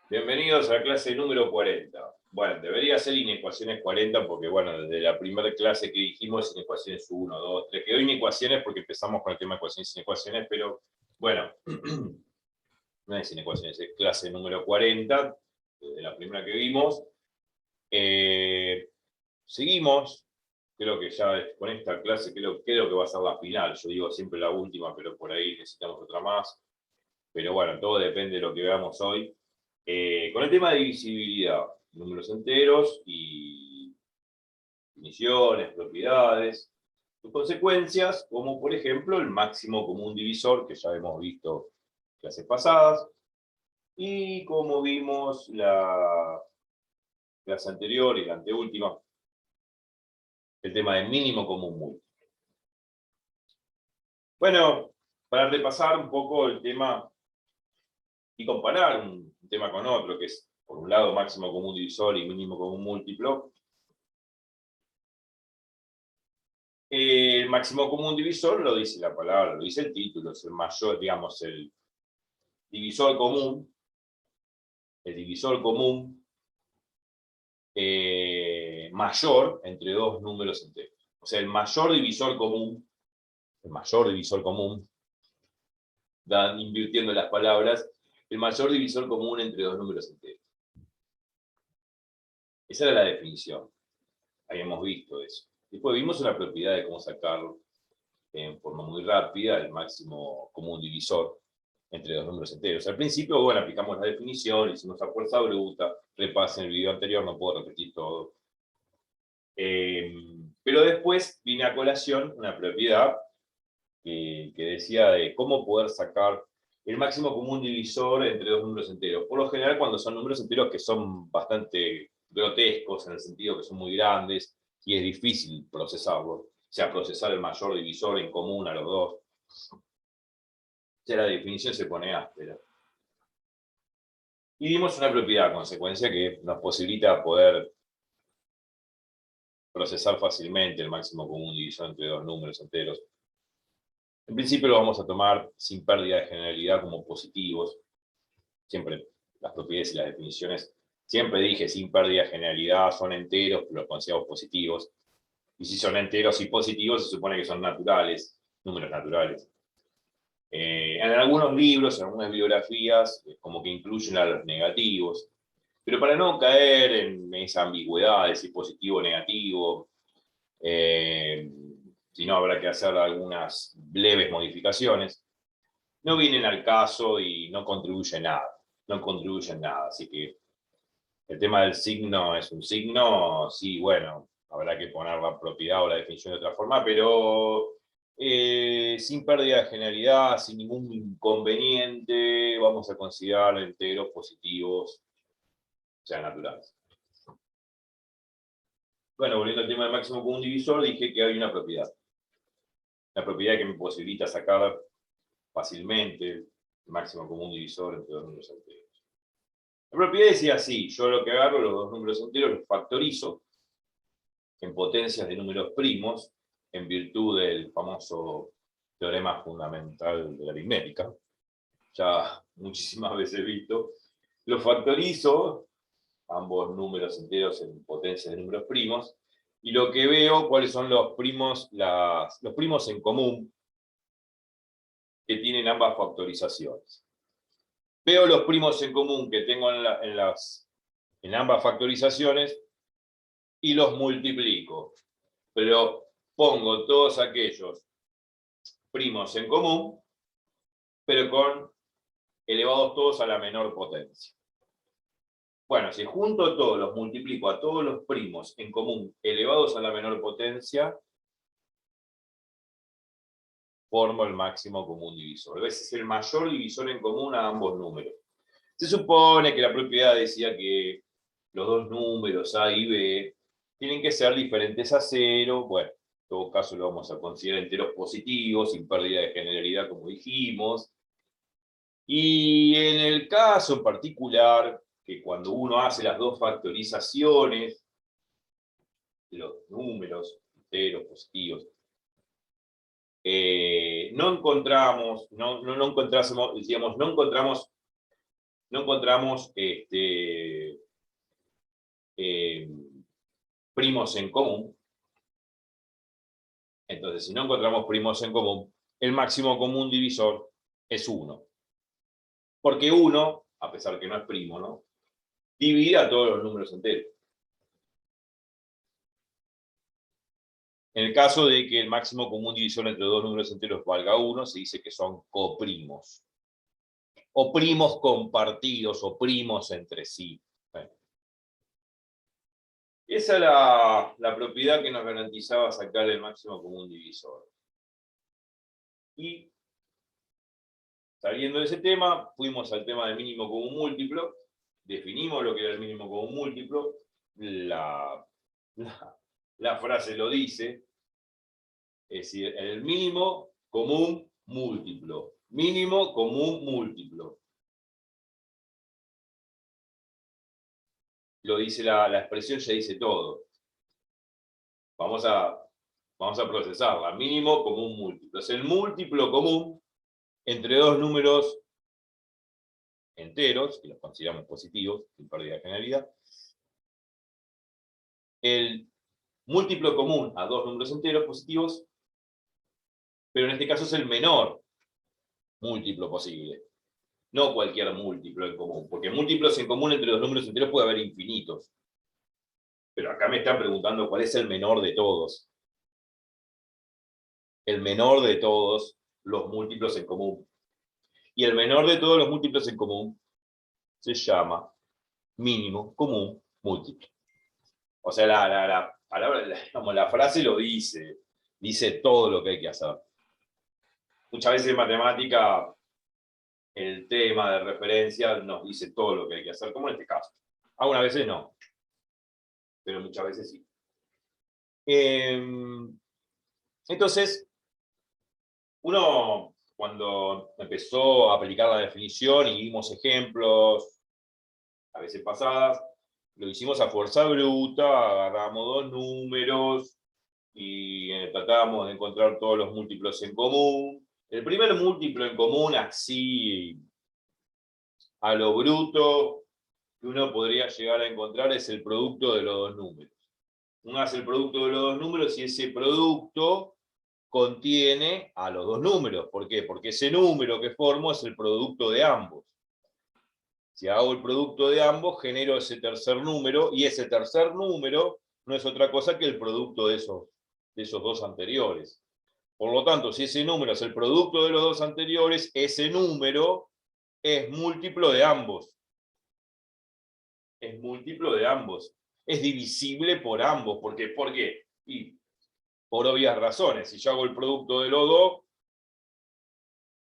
Bienvenidos a la clase número 40. Bueno, debería ser inecuaciones 40 porque, bueno, desde la primera clase que dijimos inecuaciones 1, 2, 3. Quedó inecuaciones porque empezamos con el tema de ecuaciones y inecuaciones, pero, bueno, no es inecuaciones, es clase número 40, desde la primera que vimos. Seguimos, creo que ya con esta clase creo que va a ser la final. Yo digo siempre la última, pero por ahí necesitamos otra más. Pero bueno, todo depende de lo que veamos hoy. Con el tema de divisibilidad, números enteros y definiciones, propiedades, sus consecuencias, como por ejemplo el máximo común divisor, que ya hemos visto clases pasadas, y como vimos la clase anterior y la anteúltima, el tema del mínimo común múltiplo. Bueno, para repasar un poco el tema y comparar un tema con otro, que es, por un lado, máximo común divisor y mínimo común múltiplo. El máximo común divisor lo dice la palabra, lo dice el título, es el mayor, digamos, divisor común, el divisor común mayor entre dos números enteros. O sea, el mayor divisor común, invirtiendo las palabras, el mayor divisor común entre dos números enteros. Esa era la definición. Habíamos visto eso. Después vimos una propiedad de cómo sacarlo en forma muy rápida, el máximo común divisor entre dos números enteros. Al principio, bueno, aplicamos la definición, hicimos a fuerza bruta, repasen el video anterior, no puedo repetir todo. Pero después vine a colación una propiedad que decía de cómo poder sacar el máximo común divisor entre dos números enteros. Por lo general, cuando son números enteros que son bastante grotescos, en el sentido que son muy grandes, y es difícil procesarlo, o sea, procesar el mayor divisor en común a los dos, ya la definición se pone áspera. Y dimos una propiedad, consecuencia, que nos posibilita poder procesar fácilmente el máximo común divisor entre dos números enteros. En principio lo vamos a tomar sin pérdida de generalidad como positivos. Siempre las propiedades y las definiciones, siempre dije sin pérdida de generalidad, son enteros, pero los consideramos positivos. Y si son enteros y positivos, se supone que son naturales, números naturales. En algunos libros, en algunas bibliografías, como que incluyen a los negativos. Pero para no caer en esa ambigüedad de si positivo o negativo, si no habrá que hacer algunas leves modificaciones, no vienen al caso y no contribuyen nada. No contribuyen nada. Así que el tema del signo es un signo, sí, bueno, habrá que poner la propiedad o la definición de otra forma, pero sin pérdida de generalidad, sin ningún inconveniente, vamos a considerar enteros positivos, o sea, naturales. Bueno, volviendo al tema del máximo común divisor, dije que hay una propiedad. La propiedad que me posibilita sacar fácilmente el máximo común divisor entre dos números enteros. La propiedad decía así: yo lo que agarro, los dos números enteros, los factorizo en potencias de números primos, en virtud del famoso teorema fundamental de la aritmética, ya muchísimas veces visto. Los factorizo, ambos números enteros en potencias de números primos, y lo que veo, cuáles son los primos en común que tienen ambas factorizaciones. Veo los primos en común que tengo en ambas factorizaciones y los multiplico. Pero pongo todos aquellos primos en común, pero con elevados todos a la menor potencia. Bueno, si junto todos, los multiplico a todos los primos en común elevados a la menor potencia, formo el máximo común divisor. Ese es el mayor divisor en común a ambos números. Se supone que la propiedad decía que los dos números A y B tienen que ser diferentes a cero. Bueno, en todo caso lo vamos a considerar enteros positivos, sin pérdida de generalidad, como dijimos. Y en el caso en particular, que cuando uno hace las dos factorizaciones de los números enteros positivos, no encontramos no encontramos primos en común. Entonces, si no encontramos primos en común, el máximo común divisor es 1. Porque 1, a pesar que no es primo, ¿no?, divide a todos los números enteros. En el caso de que el máximo común divisor entre dos números enteros valga 1, se dice que son coprimos. O primos compartidos, o primos entre sí. Bueno. Esa es la propiedad que nos garantizaba sacar el máximo común divisor. Y saliendo de ese tema, fuimos al tema del mínimo común múltiplo, definimos lo que era el mínimo común múltiplo, la frase lo dice, es decir, el mínimo común múltiplo. Mínimo común múltiplo. Lo dice la expresión, ya dice todo. Vamos a procesarla. Mínimo común múltiplo. Es el múltiplo común entre dos números enteros, que los consideramos positivos, sin pérdida de generalidad. El múltiplo común a dos números enteros positivos, pero en este caso es el menor múltiplo posible. No cualquier múltiplo en común, porque múltiplos en común entre dos números enteros puede haber infinitos. Pero acá me están preguntando cuál es el menor de todos. El menor de todos los múltiplos en común. Y el menor de todos los múltiplos en común se llama mínimo común múltiplo. O sea, la palabra, la frase lo dice todo lo que hay que hacer. Muchas veces en matemática el tema de referencia nos dice todo lo que hay que hacer, como en este caso. Algunas veces no, pero muchas veces sí. Entonces, uno cuando empezó a aplicar la definición y vimos ejemplos, a veces pasadas, lo hicimos a fuerza bruta, agarramos dos números y tratábamos de encontrar todos los múltiplos en común. El primer múltiplo en común, así a lo bruto, que uno podría llegar a encontrar es el producto de los dos números. Uno hace el producto de los dos números y ese producto contiene a los dos números. ¿Por qué? Porque ese número que formo es el producto de ambos. Si hago el producto de ambos, genero ese tercer número, y ese tercer número no es otra cosa que el producto de esos dos anteriores. Por lo tanto, si ese número es el producto de los dos anteriores, ese número es múltiplo de ambos. Es múltiplo de ambos. Es divisible por ambos. ¿Por qué? ¿Por qué? Y por obvias razones. Si yo hago el producto de los dos,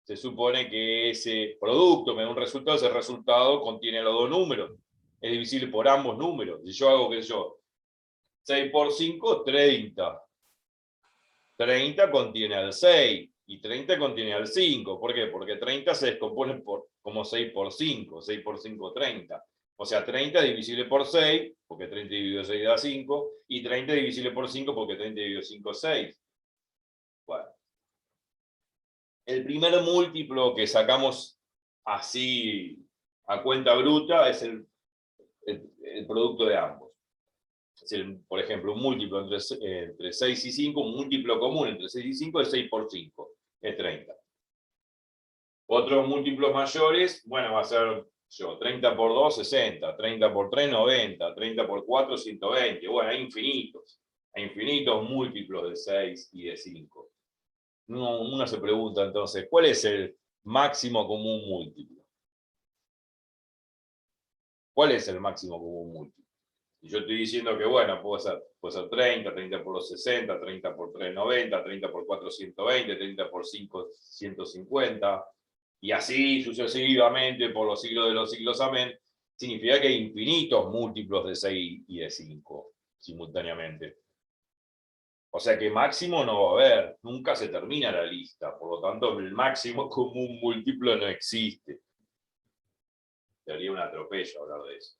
se supone que ese producto me da un resultado, ese resultado contiene los dos números. Es divisible por ambos números. Si yo hago, qué sé yo, 6 por 5, 30. 30 contiene al 6 y 30 contiene al 5. ¿Por qué? Porque 30 se descompone como 6 por 5. 6 por 5, 30. O sea, 30 divisible por 6, porque 30 dividido 6 da 5, y 30 divisible por 5, porque 30 dividido 5 es 6. Bueno. El primer múltiplo que sacamos así a cuenta bruta es el producto de ambos. Es decir, por ejemplo, un múltiplo entre 6 y 5, un múltiplo común entre 6 y 5 es 6 por 5, es 30. Otros múltiplos mayores, bueno, va a ser 30 por 2, 60, 30 por 3, 90, 30 por 4, 120. Bueno, hay infinitos múltiplos de 6 y de 5. Uno se pregunta entonces, ¿cuál es el máximo común múltiplo? ¿Cuál es el máximo común múltiplo? Y yo estoy diciendo que, bueno, puede ser 30, 30 por 2, 60, 30 por 3, 90, 30 por 4, 120, 30 por 5, 150, y así sucesivamente por los siglos de los siglos, amén, significa que hay infinitos múltiplos de 6 y de 5 simultáneamente. O sea que máximo no va a haber, nunca se termina la lista, por lo tanto el máximo común múltiplo no existe. Sería un atropello hablar de eso.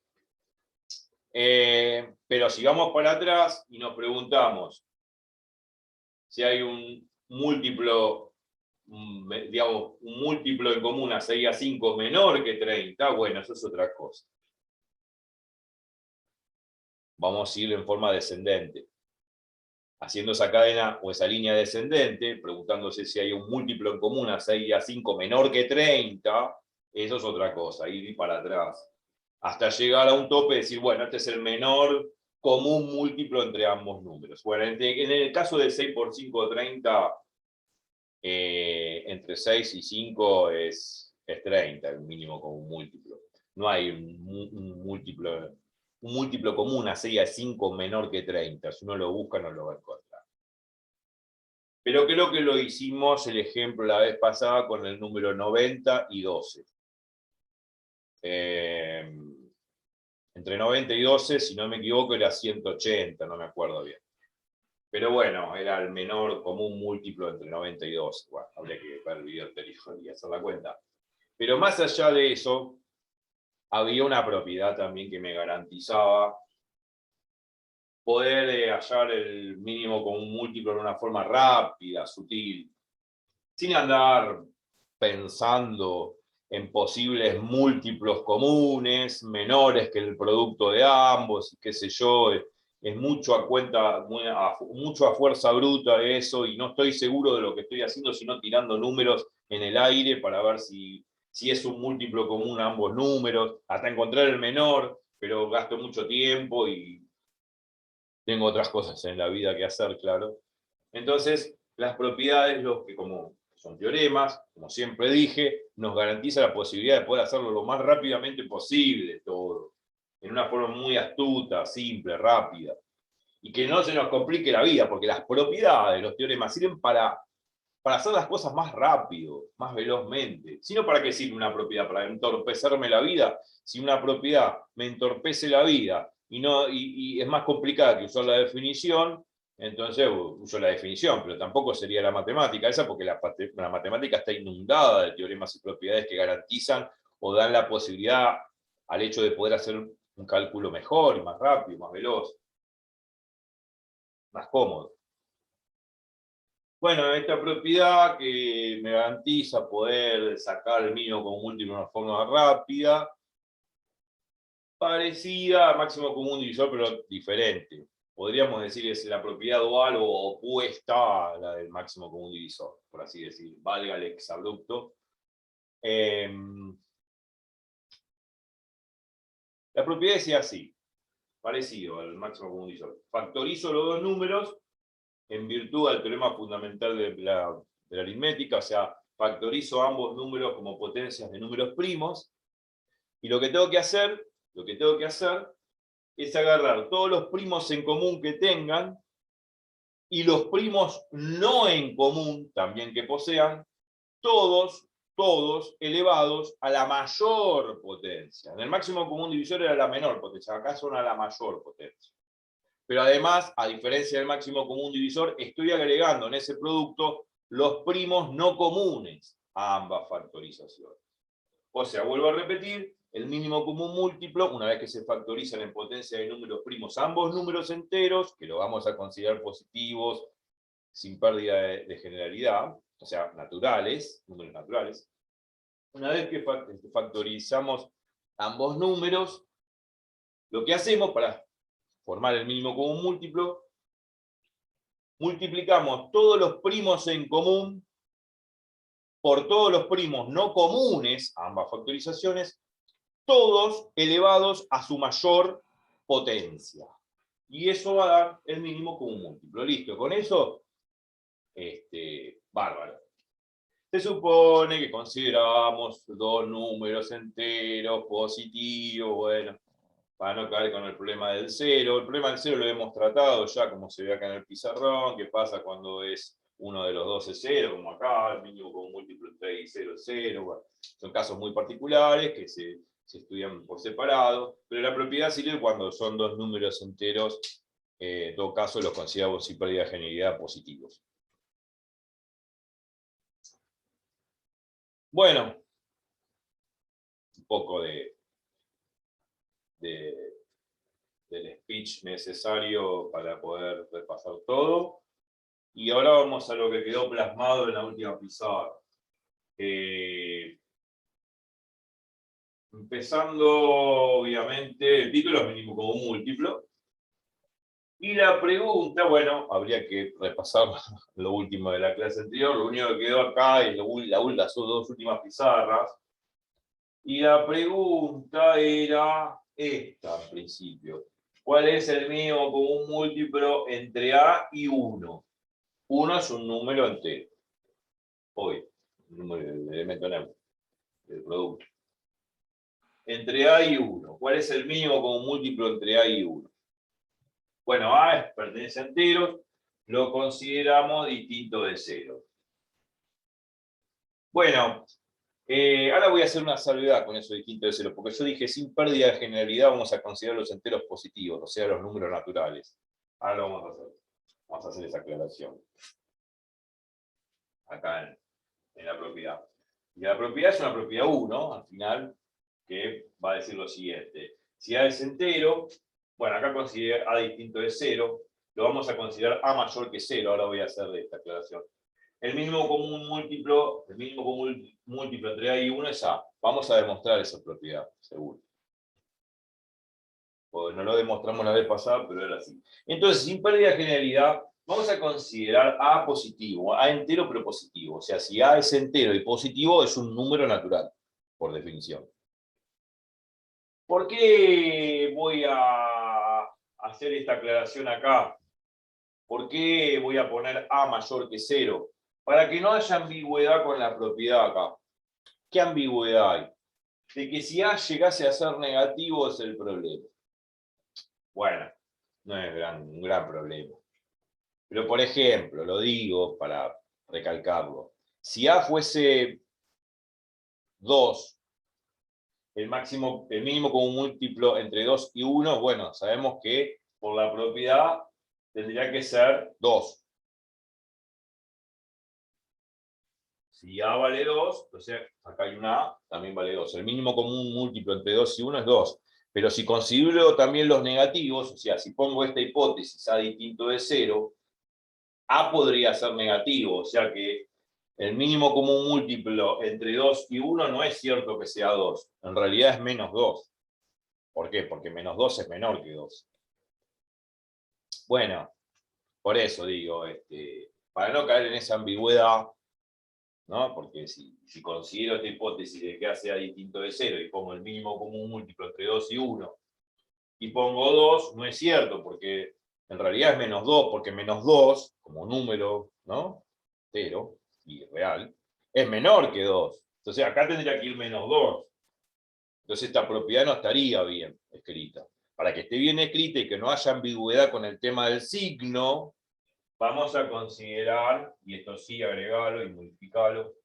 Pero si vamos para atrás y nos preguntamos si hay un múltiplo digamos, un múltiplo en común a 6 y a 5 menor que 30, bueno, eso es otra cosa. Vamos a ir en forma descendente. Haciendo esa cadena o esa línea descendente, preguntándose si hay un múltiplo en común a 6 y a 5 menor que 30, eso es otra cosa, ir para atrás. Hasta llegar a un tope y decir, bueno, este es el menor común múltiplo entre ambos números. Bueno, en el caso de 6 por 5, 30, entre 6 y 5 es 30, el mínimo común múltiplo. No hay un múltiplo común a 6 y a 5 menor que 30. Si uno lo busca, no lo va a encontrar. Pero creo que lo hicimos el ejemplo la vez pasada con el número 90 y 12. Entre 90 y 12, si no me equivoco, era 180, no me acuerdo bien. Pero bueno, era el menor común múltiplo entre 90 y 12. Bueno, habría que ver el video anterior y hacer la cuenta. Pero más allá de eso, había una propiedad también que me garantizaba poder hallar el mínimo común múltiplo de una forma rápida, sutil, sin andar pensando en posibles múltiplos comunes, menores que el producto de ambos, y qué sé yo, es mucho a cuenta, mucho a fuerza bruta eso, y no estoy seguro de lo que estoy haciendo, sino tirando números en el aire para ver si es un múltiplo común a ambos números, hasta encontrar el menor, pero gasto mucho tiempo y tengo otras cosas en la vida que hacer, claro. Entonces, las propiedades, los que como son teoremas, como siempre dije, nos garantiza la posibilidad de poder hacerlo lo más rápidamente posible todo, en una forma muy astuta, simple, rápida, y que no se nos complique la vida, porque las propiedades, los teoremas, sirven para hacer las cosas más rápido, más velozmente. Sino para qué sirve una propiedad, para entorpecerme la vida. Si una propiedad me entorpece la vida y es más complicada que usar la definición, entonces uso la definición, pero tampoco sería la matemática esa, porque la matemática está inundada de teoremas y propiedades que garantizan o dan la posibilidad al hecho de poder hacer un cálculo mejor, más rápido, más veloz, más cómodo. Bueno, esta propiedad que me garantiza poder sacar el mínimo común múltiplo de una forma rápida, parecida al máximo común divisor, pero diferente. Podríamos decir que es la propiedad dual o opuesta a la del máximo común divisor, por así decir, valga el exabrupto. La propiedad decía así, parecido al máximo común divisor. Factorizo los dos números en virtud del teorema fundamental de la aritmética, o sea, factorizo ambos números como potencias de números primos, y lo que tengo que hacer es agarrar todos los primos en común que tengan y los primos no en común también que posean, todos elevados a la mayor potencia. En el máximo común divisor era la menor potencia, acá son a la mayor potencia. Pero además, a diferencia del máximo común divisor, estoy agregando en ese producto los primos no comunes a ambas factorizaciones. O sea, vuelvo a repetir, el mínimo común múltiplo, una vez que se factorizan en potencia de números primos ambos números enteros, que lo vamos a considerar positivos sin pérdida de generalidad, o sea, naturales, números naturales. Una vez que factorizamos ambos números, lo que hacemos para formar el mínimo común múltiplo, multiplicamos todos los primos en común por todos los primos no comunes a ambas factorizaciones, todos elevados a su mayor potencia. Y eso va a dar el mínimo común múltiplo. Listo, con eso, bárbaro. Se supone que consideramos dos números enteros, positivos, bueno, para no caer con el problema del cero. El problema del cero lo hemos tratado ya, como se ve acá en el pizarrón, qué pasa cuando es uno de los dos es cero, como acá, el mínimo común múltiplo entre 3 y 0 es 0. Bueno, son casos muy particulares que se estudian por separado, pero la propiedad sirve cuando son dos números enteros, en todo caso los consideramos sin pérdida de generalidad positivos. Bueno, un poco del speech necesario para poder repasar todo. Y ahora vamos a lo que quedó plasmado en la última pizarra. Empezando, obviamente, el título es mínimo común múltiplo. Y la pregunta, bueno, habría que repasar lo último de la clase anterior. Lo único que quedó acá es las dos últimas pizarras. Y la pregunta era esta, en principio. ¿Cuál es el mínimo común múltiplo entre A y 1? 1 es un número entero. Hoy, el número del elemento neutro, del producto. Entre A y 1. ¿Cuál es el mínimo común múltiplo entre A y 1? Bueno, A pertenece a enteros, lo consideramos distinto de 0. Bueno, ahora voy a hacer una salvedad con eso distinto de 0, porque yo dije, sin pérdida de generalidad vamos a considerar los enteros positivos, o sea, los números naturales. Ahora lo vamos a hacer. Vamos a hacer esa aclaración. Acá en la propiedad. Y la propiedad es una propiedad 1, al final, que va a decir lo siguiente. Si A es entero, bueno, acá considera A distinto de 0, lo vamos a considerar A mayor que 0, ahora voy a hacer de esta aclaración. El mínimo común múltiplo entre A y 1 es A. Vamos a demostrar esa propiedad, seguro. Porque no lo demostramos la vez pasada, pero era así. Entonces, sin pérdida de generalidad, vamos a considerar A positivo, A entero pero positivo. O sea, si A es entero y positivo, es un número natural, por definición. ¿Por qué voy a hacer esta aclaración acá? ¿Por qué voy a poner A mayor que 0? Para que no haya ambigüedad con la propiedad acá. ¿Qué ambigüedad hay? De que si A llegase a ser negativo es el problema. Bueno, no es un gran problema. Pero, por ejemplo, lo digo para recalcarlo. Si A fuese 2, el mínimo común múltiplo entre 2 y 1, bueno, sabemos que por la propiedad tendría que ser 2. Si A vale 2, entonces acá hay una A, también vale 2. El mínimo común múltiplo entre 2 y 1 es 2. Pero si considero también los negativos, o sea, si pongo esta hipótesis A distinto de 0, A podría ser negativo, o sea que el mínimo común múltiplo entre 2 y 1 no es cierto que sea 2, en realidad es menos 2. ¿Por qué? Porque menos 2 es menor que 2. Bueno, por eso digo, para no caer en esa ambigüedad, ¿no? Porque si considero esta hipótesis de que A sea distinto de 0 y pongo el mínimo común múltiplo entre 2 y 1 y pongo 2, no es cierto, porque en realidad es menos 2, porque menos 2, como número, ¿no? 0 y real, es menor que 2. Entonces acá tendría que ir menos 2. Entonces esta propiedad no estaría bien escrita. Para que esté bien escrita y que no haya ambigüedad con el tema del signo, vamos a considerar, y esto sí, agregalo y modificalo,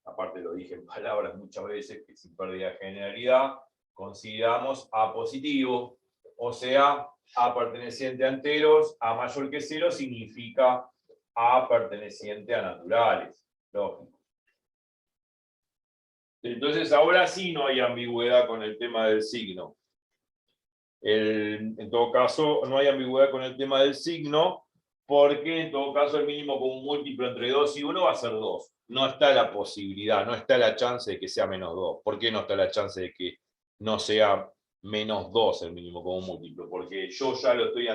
aparte lo dije en palabras muchas veces, que sin pérdida de generalidad, consideramos A positivo, o sea, A perteneciente a enteros, A mayor que 0 significa A perteneciente a naturales, lógico. Entonces ahora sí no hay ambigüedad con el tema del signo. En todo caso, no hay ambigüedad con el tema del signo, porque en todo caso el mínimo común múltiplo entre 2 y 1 va a ser 2. No está la posibilidad, no está la chance de que sea menos 2. ¿Por qué no está la chance de que no sea menos 2 el mínimo común múltiplo? Porque yo ya lo estoy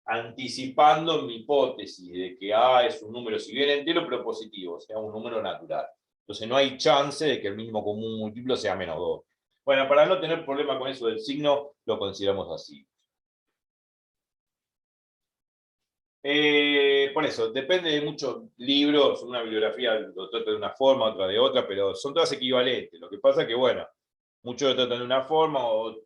anticipando en mi hipótesis de que A es un número, si bien entero, pero positivo, o sea, un número natural. Entonces no hay chance de que el mínimo común múltiplo sea menos 2. Bueno, para no tener problema con eso del signo, lo consideramos así. Por eso, depende de muchos libros, una bibliografía lo trata de una forma, otra de otra, pero son todas equivalentes. Lo que pasa es que, bueno, muchos lo tratan de una forma, o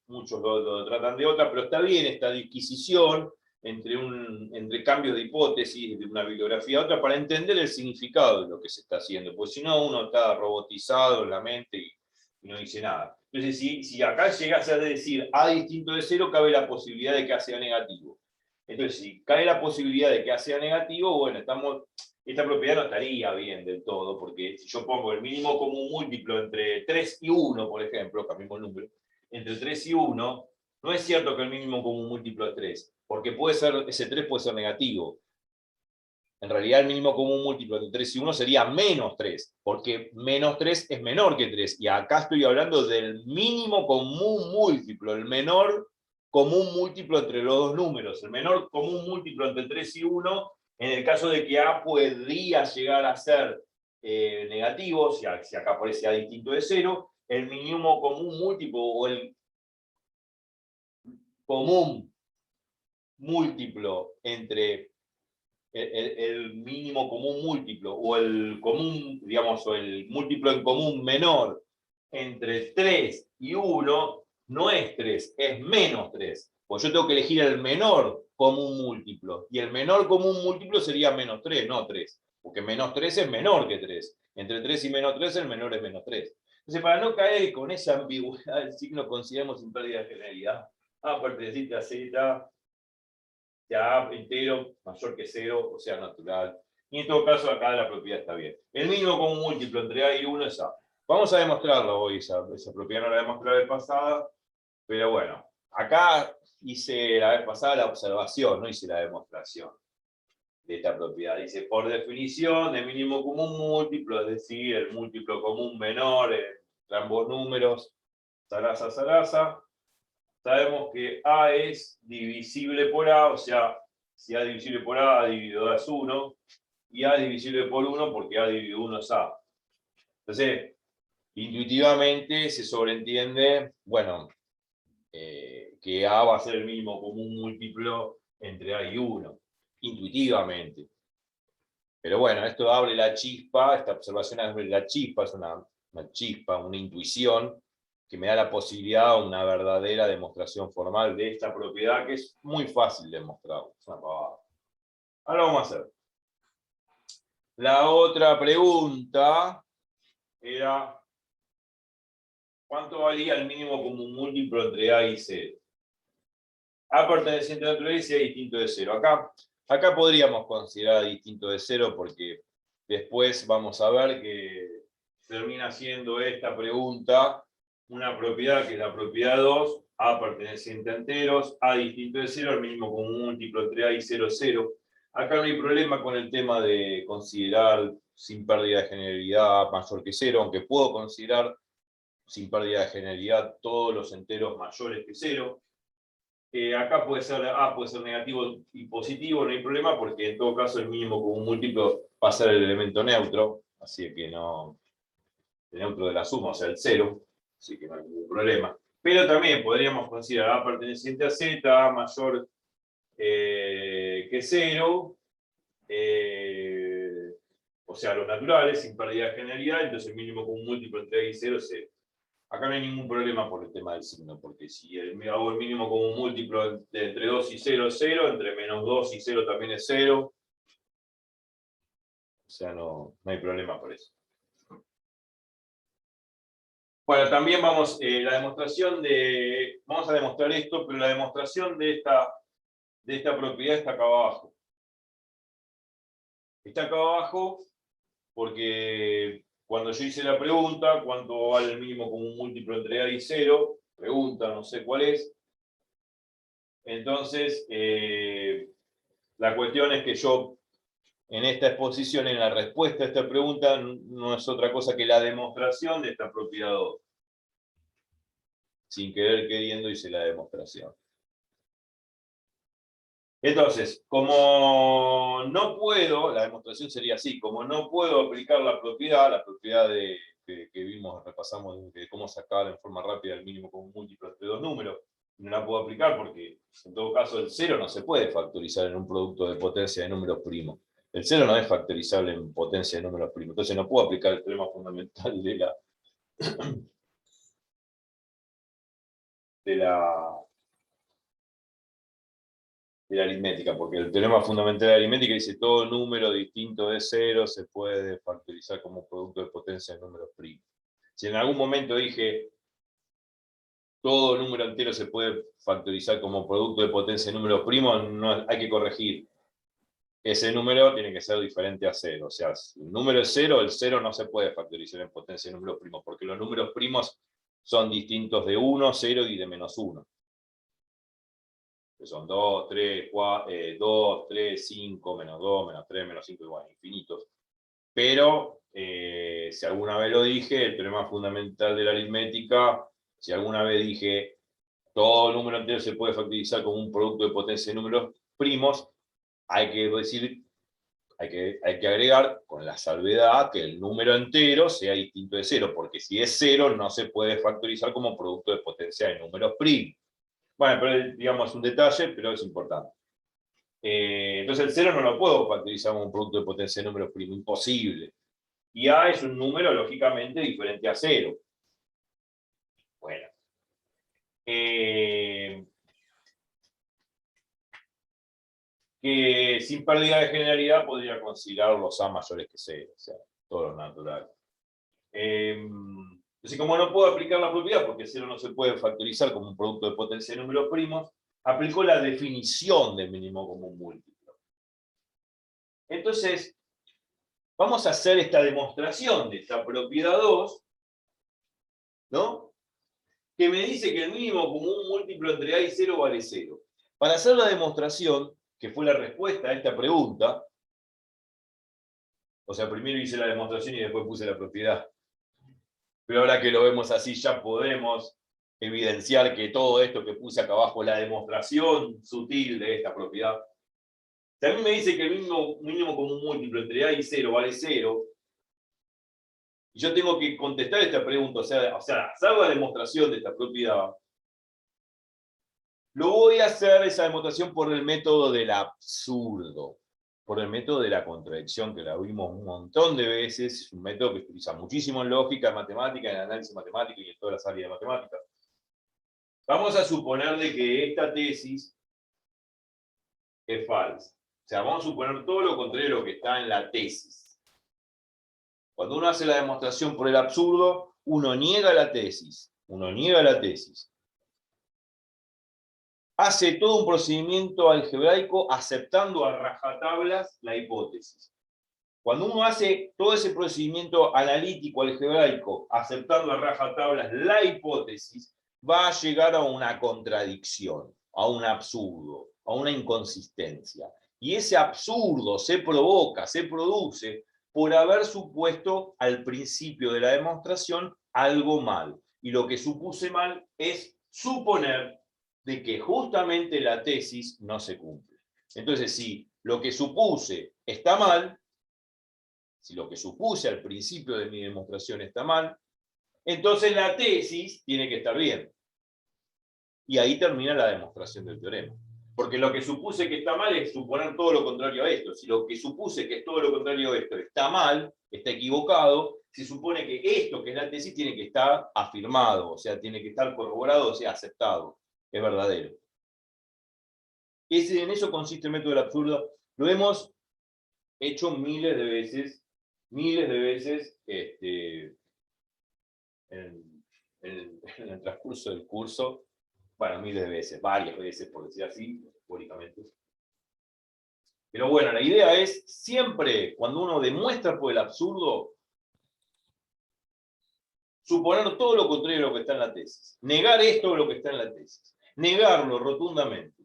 muchos lo tratan de otra, pero está bien esta disquisición entre cambios de hipótesis de una bibliografía a otra para entender el significado de lo que se está haciendo, porque si no uno está robotizado en la mente y no dice nada. Entonces, si acá llegase a decir A distinto de 0, cabe la posibilidad de que A sea negativo. Entonces, si cae la posibilidad de que A sea negativo, bueno, esta propiedad no estaría bien del todo, porque si yo pongo el mínimo común múltiplo entre 3 y 1, por ejemplo, cambiemos el número, entre 3 y 1, no es cierto que el mínimo común múltiplo es 3, porque ese 3 puede ser negativo. en realidad el mínimo común múltiplo de 3 y 1 sería menos 3, porque menos 3 es menor que 3, y acá estoy hablando del mínimo común múltiplo, el menor común múltiplo entre los dos números, el menor común múltiplo entre 3 y 1, en el caso de que A podría llegar a ser negativo, si acá aparece A distinto de 0, el mínimo común múltiplo o el común múltiplo entre el mínimo común múltiplo o el común, digamos, o el múltiplo en común menor entre 3 y 1 no es 3, es menos 3. Pues yo tengo que elegir el menor común múltiplo. Y el menor común múltiplo sería menos 3, no 3. Porque menos 3 es menor que 3. Entre 3 y menos 3, el menor es menos 3. Entonces, para no caer con esa ambigüedad del signo, consideramos sin pérdida de generalidad. A perteneciente a Z, ya A entero mayor que 0, o sea, natural. Y en todo caso, acá la propiedad está bien. El mínimo común múltiplo entre A y 1 es A. Vamos a demostrarlo hoy, esa propiedad no la demostré la vez pasada, pero bueno, acá hice la vez pasada la observación, no hice la demostración de esta propiedad. Dice, por definición, el mínimo común múltiplo, es decir, el múltiplo común menor entre ambos números, zaraza, zaraza. Sabemos que A es divisible por A, o sea, si A es divisible por A dividido A es 1, y A es divisible por 1 porque A dividido 1 es A. Entonces, intuitivamente se sobreentiende, bueno, que A va a ser el mínimo común múltiplo entre A y 1, intuitivamente. Pero bueno, esto abre la chispa, esta observación abre la chispa, es una chispa, una intuición, que me da la posibilidad de una verdadera demostración formal de esta propiedad, que es muy fácil de demostrar. Es una pavada. Ahora lo vamos a hacer. La otra pregunta era, ¿cuánto valía el mínimo común múltiplo entre A y C? A perteneciente a naturaleza y A distinto de 0. Acá podríamos considerar distinto de 0 porque después vamos a ver que termina siendo esta pregunta una propiedad que es la propiedad 2, A perteneciente a enteros, A distinto de 0, el mínimo común múltiplo entre A y 0, 0. Acá no hay problema con el tema de considerar sin pérdida de generalidad A mayor que 0, aunque puedo considerar sin pérdida de generalidad todos los enteros mayores que 0. Acá puede ser A puede ser negativo y positivo, no hay problema, porque en todo caso el mínimo común múltiplo va a ser el elemento neutro, así que no, el neutro de la suma, o sea, el 0, así que no hay ningún problema. Pero también podríamos considerar A perteneciente a Z, A mayor que 0, o sea, los naturales, sin pérdida de generalidad, entonces el mínimo común múltiplo entre A y 0 es 0. Acá no hay ningún problema por el tema del signo, porque si hago el mínimo común múltiplo de entre 2 y 0 es 0, entre menos 2 y 0 también es 0. O sea, no hay problema por eso. Bueno, también vamos a demostrar esto, pero la demostración de esta propiedad está acá abajo. Está acá abajo porque cuando yo hice la pregunta, ¿cuánto vale el mínimo común múltiplo entre A y 0? Pregunta, no sé cuál es. Entonces, la cuestión es que yo, en esta exposición, en la respuesta a esta pregunta, no es otra cosa que la demostración de esta propiedad 2. Sin querer queriendo hice la demostración. Entonces, como no puedo, la demostración sería así, como no puedo aplicar la propiedad que vimos, repasamos de cómo sacar en forma rápida el mínimo común múltiplo entre dos números, no la puedo aplicar porque en todo caso el 0 no se puede factorizar en un producto de potencia de números primos. El 0 no es factorizable en potencia de números primos, entonces no puedo aplicar el teorema fundamental de la aritmética, porque el teorema fundamental de la aritmética dice todo número distinto de 0 se puede factorizar como producto de potencia de números primos. Si en algún momento dije todo número entero se puede factorizar como producto de potencia de números primos, no, hay que corregir. Ese número tiene que ser diferente a 0. O sea, si el número es 0, el 0 no se puede factorizar en potencia de números primos, porque los números primos son distintos de 1, 0 y de menos 1. que son 2, 3, 4, 2, 3, 5, menos 2, menos 3, menos 5, igual, infinitos. Pero, si alguna vez lo dije, el teorema fundamental de la aritmética, si alguna vez dije, todo número entero se puede factorizar como un producto de potencia de números primos, hay que decir, hay que agregar con la salvedad que el número entero sea distinto de 0, porque si es 0 no se puede factorizar como producto de potencia de números primos. Bueno, pero digamos es un detalle, pero es importante. Entonces el 0 no lo puedo factorizar como un producto de potencia de números primos, imposible. Y A es un número lógicamente diferente a 0. Bueno. Que sin pérdida de generalidad podría considerar los A mayores que 0, o sea, todo lo natural. Entonces, como no puedo aplicar la propiedad, porque 0 no se puede factorizar como un producto de potencia de números primos, aplico la definición de mínimo común múltiplo. Entonces, vamos a hacer esta demostración de esta propiedad 2, ¿no? Que me dice que el mínimo común múltiplo entre A y 0 vale 0. Para hacer la demostración, que fue la respuesta a esta pregunta, o sea, primero hice la demostración y después puse la propiedad. Pero ahora que lo vemos así, ya podemos evidenciar que todo esto que puse acá abajo, la demostración sutil de esta propiedad, también me dice que el mínimo común múltiplo entre A y 0 vale 0, y yo tengo que contestar esta pregunta, o sea, hacer la demostración de esta propiedad. Lo voy a hacer esa demostración por el método del absurdo, por el método de la contradicción, que la vimos un montón de veces. Es un método que se utiliza muchísimo en lógica, en matemática, en análisis matemático y en todas las áreas de matemática. Vamos a suponer de que esta tesis es falsa. O sea, vamos a suponer todo lo contrario de lo que está en la tesis. Cuando uno hace la demostración por el absurdo, uno niega la tesis. Uno niega la tesis. Hace todo un procedimiento algebraico aceptando a rajatablas la hipótesis. Cuando uno hace todo ese procedimiento analítico algebraico aceptando a rajatablas la hipótesis, va a llegar a una contradicción, a un absurdo, a una inconsistencia. Y ese absurdo se provoca, se produce por haber supuesto al principio de la demostración algo mal. Y lo que supuse mal es suponer de que justamente la tesis no se cumple. Entonces, si lo que supuse está mal, si lo que supuse al principio de mi demostración está mal, entonces la tesis tiene que estar bien. Y ahí termina la demostración del teorema. Porque lo que supuse que está mal es suponer todo lo contrario a esto. Si lo que supuse que es todo lo contrario a esto está mal, está equivocado, se supone que esto, que es la tesis, tiene que estar afirmado, o sea, tiene que estar corroborado, o sea, aceptado. Es verdadero. En eso consiste el método del absurdo. Lo hemos hecho miles de veces en el transcurso del curso. Bueno, miles de veces, varias veces, por decir así, metafóricamente. Pero bueno, la idea es siempre, cuando uno demuestra por el absurdo, suponer todo lo contrario de lo que está en la tesis. Negar esto de lo que está en la tesis. Negarlo rotundamente.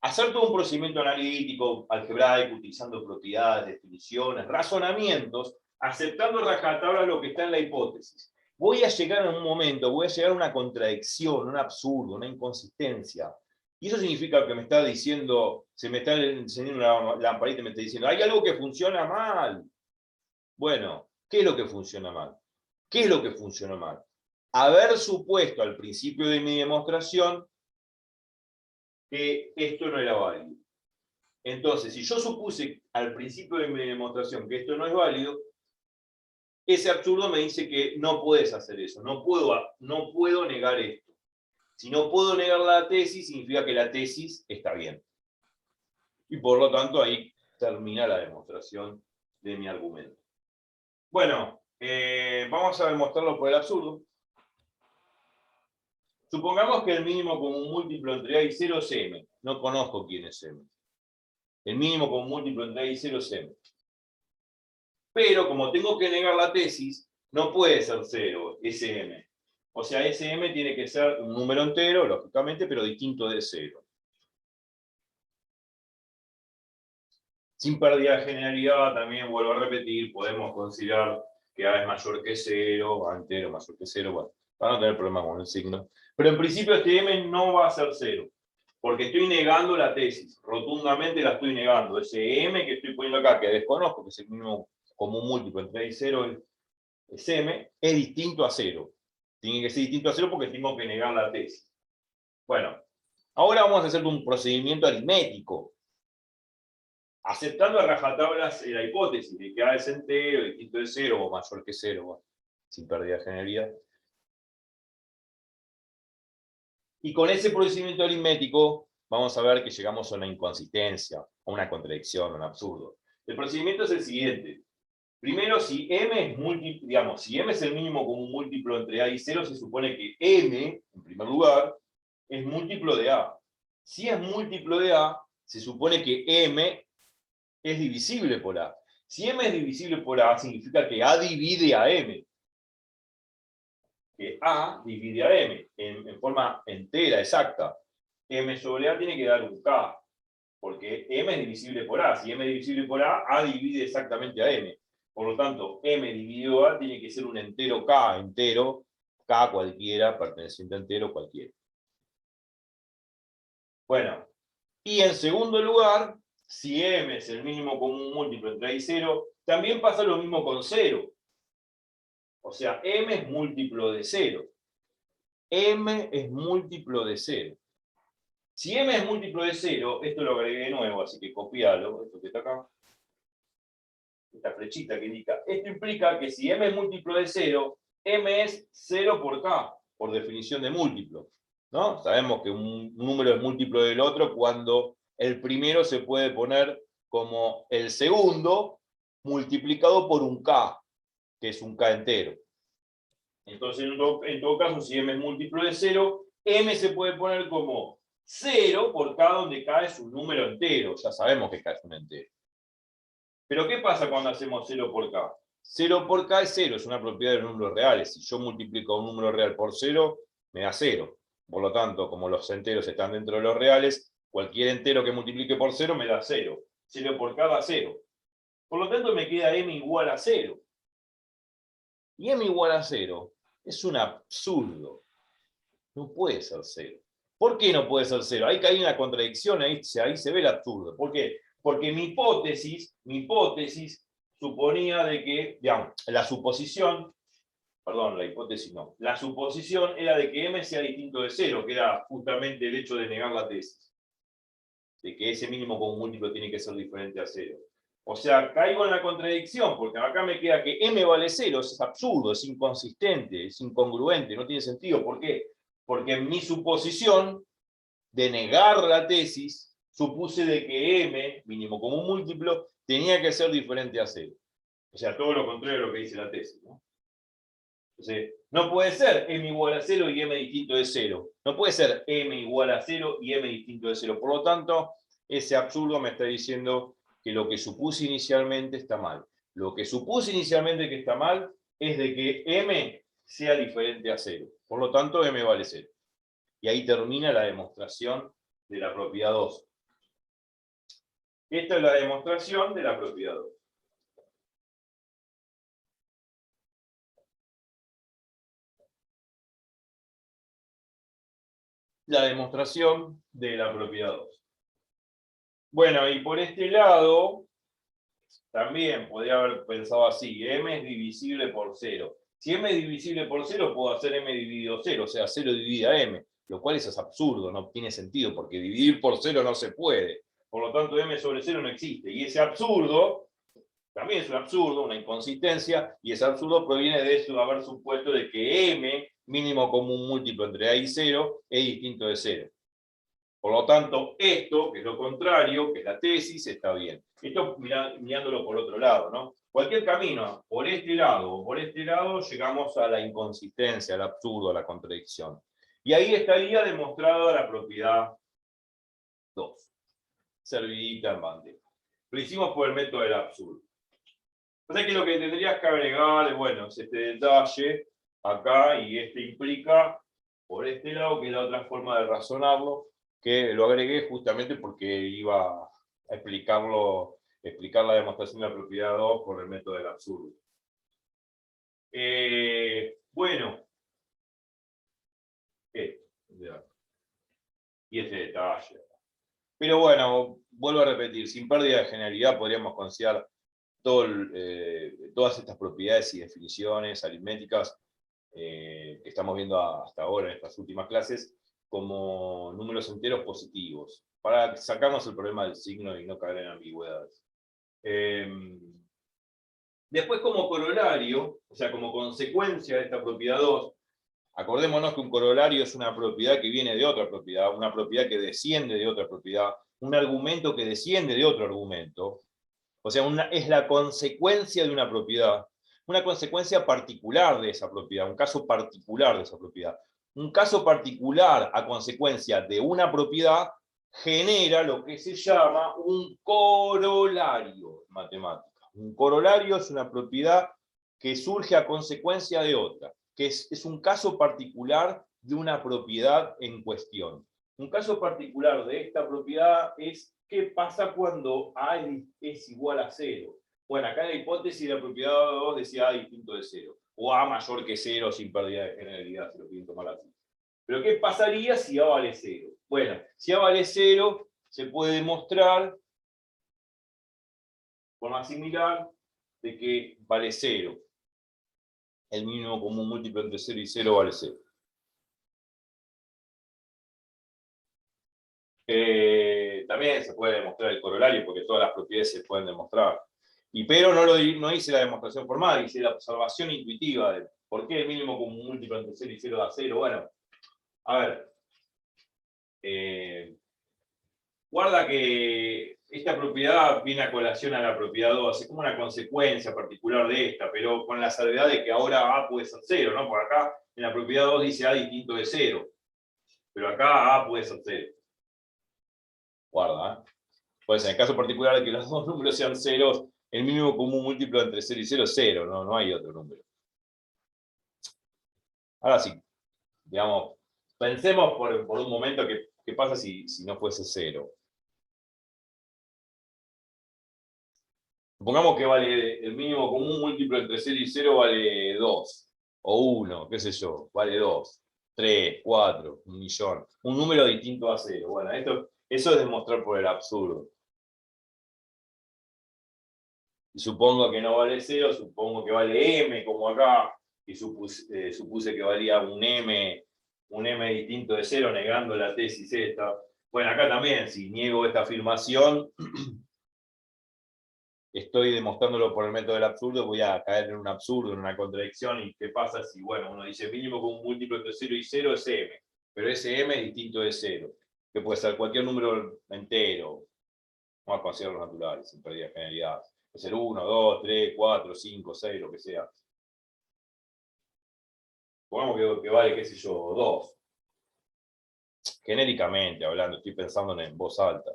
Hacer todo un procedimiento analítico, algebraico, utilizando propiedades, definiciones, razonamientos, aceptando rajatabla lo que está en la hipótesis. Voy a llegar en un momento, voy a llegar a una contradicción, un absurdo, una inconsistencia. Y eso significa que me está diciendo, se me está encendiendo una lamparita y me está diciendo, hay algo que funciona mal. Bueno, ¿qué es lo que funciona mal? ¿Qué es lo que funciona mal? Haber supuesto al principio de mi demostración que esto no era válido. Entonces, si yo supuse al principio de mi demostración que esto no es válido, ese absurdo me dice que no puedes hacer eso, no puedo negar esto. Si no puedo negar la tesis, significa que la tesis está bien. Y por lo tanto, ahí termina la demostración de mi argumento. Bueno, vamos a demostrarlo por el absurdo. Supongamos que el mínimo común múltiplo entre A y 0 es M. No conozco quién es M. El mínimo común múltiplo entre A y 0 es M. Pero como tengo que negar la tesis, no puede ser 0, SM. O sea, SM tiene que ser un número entero, lógicamente, pero distinto de 0. Sin pérdida de generalidad, también vuelvo a repetir, podemos considerar que A es mayor que 0, A entero mayor que 0, bueno, para no tener problemas con el signo. Pero en principio este M no va a ser 0, porque estoy negando la tesis, rotundamente la estoy negando. Ese M que estoy poniendo acá, que desconozco, que es el mínimo común múltiplo entre A y 0, es M, es distinto a 0. Tiene que ser distinto a 0 porque tengo que negar la tesis. Bueno, ahora vamos a hacer un procedimiento aritmético, aceptando a rajatablas la hipótesis de que A es entero, distinto de 0 o mayor que 0, bueno, sin pérdida de generalidad. Y con ese procedimiento aritmético vamos a ver que llegamos a una inconsistencia, a una contradicción, a un absurdo. El procedimiento es el siguiente. Primero, si M es múltiplo, digamos, si M es el mínimo común múltiplo entre A y 0, se supone que M, en primer lugar, es múltiplo de A. Si es múltiplo de A, se supone que M es divisible por A. Si M es divisible por A, significa que A divide a M. Que A divide a M en forma entera, exacta. M sobre A tiene que dar un K, porque M es divisible por A. Si M es divisible por A divide exactamente a M. Por lo tanto, M dividido A tiene que ser un entero K, entero, K cualquiera, perteneciente a entero cualquiera. Bueno, y en segundo lugar, si M es el mínimo común múltiplo entre A y 0, también pasa lo mismo con 0. O sea, M es múltiplo de 0. M es múltiplo de 0. Si M es múltiplo de 0, esto lo agregué de nuevo, así que copialo, esto que está acá. Esta flechita que indica. Esto implica que si M es múltiplo de 0, M es 0 por K, por definición de múltiplo, ¿no? Sabemos que un número es múltiplo del otro cuando el primero se puede poner como el segundo multiplicado por un K, que es un K entero. Entonces, en todo caso, si M es múltiplo de 0, M se puede poner como 0 por K, donde K es un número entero. Ya sabemos que K es un entero. Pero ¿qué pasa cuando hacemos 0 por K? 0 por K es 0, es una propiedad de los números reales. Si yo multiplico un número real por 0, me da 0. Por lo tanto, como los enteros están dentro de los reales, cualquier entero que multiplique por 0 me da 0. 0 por K da 0. Por lo tanto, me queda M igual a 0. Y M igual a 0 es un absurdo. No puede ser 0. ¿Por qué no puede ser 0? Ahí hay una contradicción, ahí se ve el absurdo. ¿Por qué? Porque mi hipótesis suponía de que, digamos, la suposición era de que M sea distinto de 0, que era justamente el hecho de negar la tesis. De que ese mínimo común múltiplo tiene que ser diferente a 0. O sea, caigo en la contradicción, porque acá me queda que M vale 0, es absurdo, es inconsistente, es incongruente, no tiene sentido. ¿Por qué? Porque en mi suposición de negar la tesis, supuse de que M, mínimo común múltiplo, tenía que ser diferente a 0. O sea, todo lo contrario de lo que dice la tesis, ¿no? Entonces, no puede ser M igual a 0 y M distinto de 0. No puede ser M igual a 0 y M distinto de 0. Por lo tanto, ese absurdo me está diciendo que lo que supuse inicialmente está mal. Lo que supuse inicialmente que está mal es de que M sea diferente a 0. Por lo tanto, M vale 0. Y ahí termina la demostración de la propiedad 2. Esta es la demostración de la propiedad 2. La demostración de la propiedad 2. Bueno, y por este lado, también podría haber pensado así, M es divisible por 0. Si M es divisible por 0, puedo hacer M dividido 0, o sea, 0 divide a M, lo cual es absurdo, no tiene sentido, porque dividir por 0 no se puede. Por lo tanto, M sobre 0 no existe. Y ese absurdo, también es un absurdo, una inconsistencia, y ese absurdo proviene de eso, de haber supuesto de que M, mínimo común múltiplo entre A y 0, es distinto de 0. Por lo tanto, esto, que es lo contrario, que es la tesis, está bien. Esto mirándolo por otro lado, ¿no? Cualquier camino, por este lado o por este lado, llegamos a la inconsistencia, al absurdo, a la contradicción. Y ahí estaría demostrada la propiedad 2, servidita en bandeja. Lo hicimos por el método del absurdo. O sea que lo que tendrías que agregar, bueno, es este detalle acá, y este implica, por este lado, que es la otra forma de razonarlo, que lo agregué justamente porque iba a explicarlo explicar la demostración de la propiedad 2 por el método del absurdo. Bueno. Y este detalle. Pero bueno, vuelvo a repetir, sin pérdida de generalidad podríamos considerar todas estas propiedades y definiciones aritméticas que estamos viendo hasta ahora en estas últimas clases como números enteros positivos, para sacarnos el problema del signo y no caer en ambigüedades. Después, como corolario, o sea, como consecuencia de esta propiedad 2, acordémonos que un corolario es una propiedad que viene de otra propiedad, una propiedad que desciende de otra propiedad, un argumento que desciende de otro argumento. O sea, es la consecuencia de una propiedad, una consecuencia particular de esa propiedad, un caso particular de esa propiedad. Un caso particular a consecuencia de una propiedad genera lo que se llama un corolario en matemática. Un corolario es una propiedad que surge a consecuencia de otra, que es un caso particular de una propiedad en cuestión. Un caso particular de esta propiedad es qué pasa cuando A es igual a 0. Bueno, acá en la hipótesis la propiedad 2 decía A distinto de 0, o A mayor que 0 sin pérdida de generalidad, si lo quieren tomar así. Pero ¿qué pasaría si A vale 0? Bueno, si A vale 0, se puede demostrar, de forma similar, de que vale 0. El mínimo común múltiplo entre 0 y 0 vale 0. También se puede demostrar el corolario, porque todas las propiedades se pueden demostrar. Pero no hice la demostración formal, hice la observación intuitiva de por qué el mínimo común múltiplo entre 0 y 0 da 0. Bueno, a ver. Guarda que esta propiedad viene a colación a la propiedad 2, es como una consecuencia particular de esta, pero con la salvedad de que ahora A puede ser 0, ¿no? Por acá en la propiedad 2 dice A distinto de 0, pero acá A puede ser 0. Guarda, ¿eh? Pues en el caso particular de que los dos números sean ceros, el mínimo común múltiplo entre 0 y 0 es 0, no hay otro número. Ahora sí, digamos, pensemos por un momento qué pasa si no fuese 0. Supongamos que vale el mínimo común múltiplo entre 0 y 0 vale 2, o 1, qué sé yo, vale 2, 3, 4, 1.000.000. Un número distinto a 0. Bueno, eso es demostrar por el absurdo. Y supongo que no vale 0, supongo que vale m, como acá, y supuse que valía un m distinto de 0, negando la tesis esta. Bueno, acá también, si niego esta afirmación, estoy demostrándolo por el método del absurdo, voy a caer en un absurdo, en una contradicción, y qué pasa si, bueno, uno dice mínimo con un múltiplo entre 0 y 0 es m, pero ese m es distinto de 0, que puede ser cualquier número entero, vamos a considerar los naturales, sin pérdida de generalidad. Puede ser 1, 2, 3, 4, 5, 6, lo que sea. Pongamos que vale, qué sé yo, 2. Genéricamente hablando, estoy pensando en voz alta.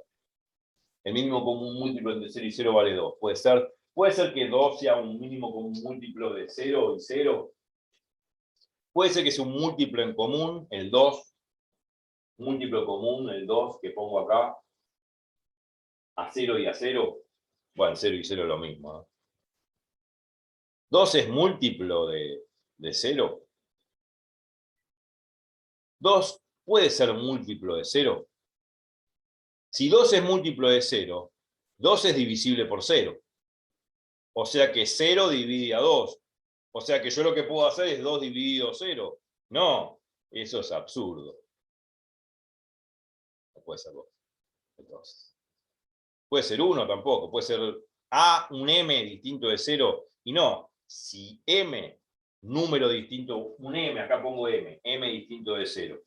El mínimo común múltiplo entre 0 y 0 vale 2. Puede ser que 2 sea un mínimo común múltiplo de 0 y 0. Puede ser que sea un múltiplo en común, el 2. Múltiplo común, el 2, que pongo acá. A 0 y a 0. Bueno, 0 y 0 es lo mismo, ¿no? 2 es múltiplo de 0. 2 puede ser múltiplo de 0. Si 2 es múltiplo de 0, 2 es divisible por 0. O sea que 0 divide a 2. O sea que yo lo que puedo hacer es 2 dividido 0. No, eso es absurdo. No puede ser 2. Entonces, puede ser 1 tampoco. Puede ser A, un M distinto de 0. Y no, si M, número distinto, un M, acá pongo M distinto de 0.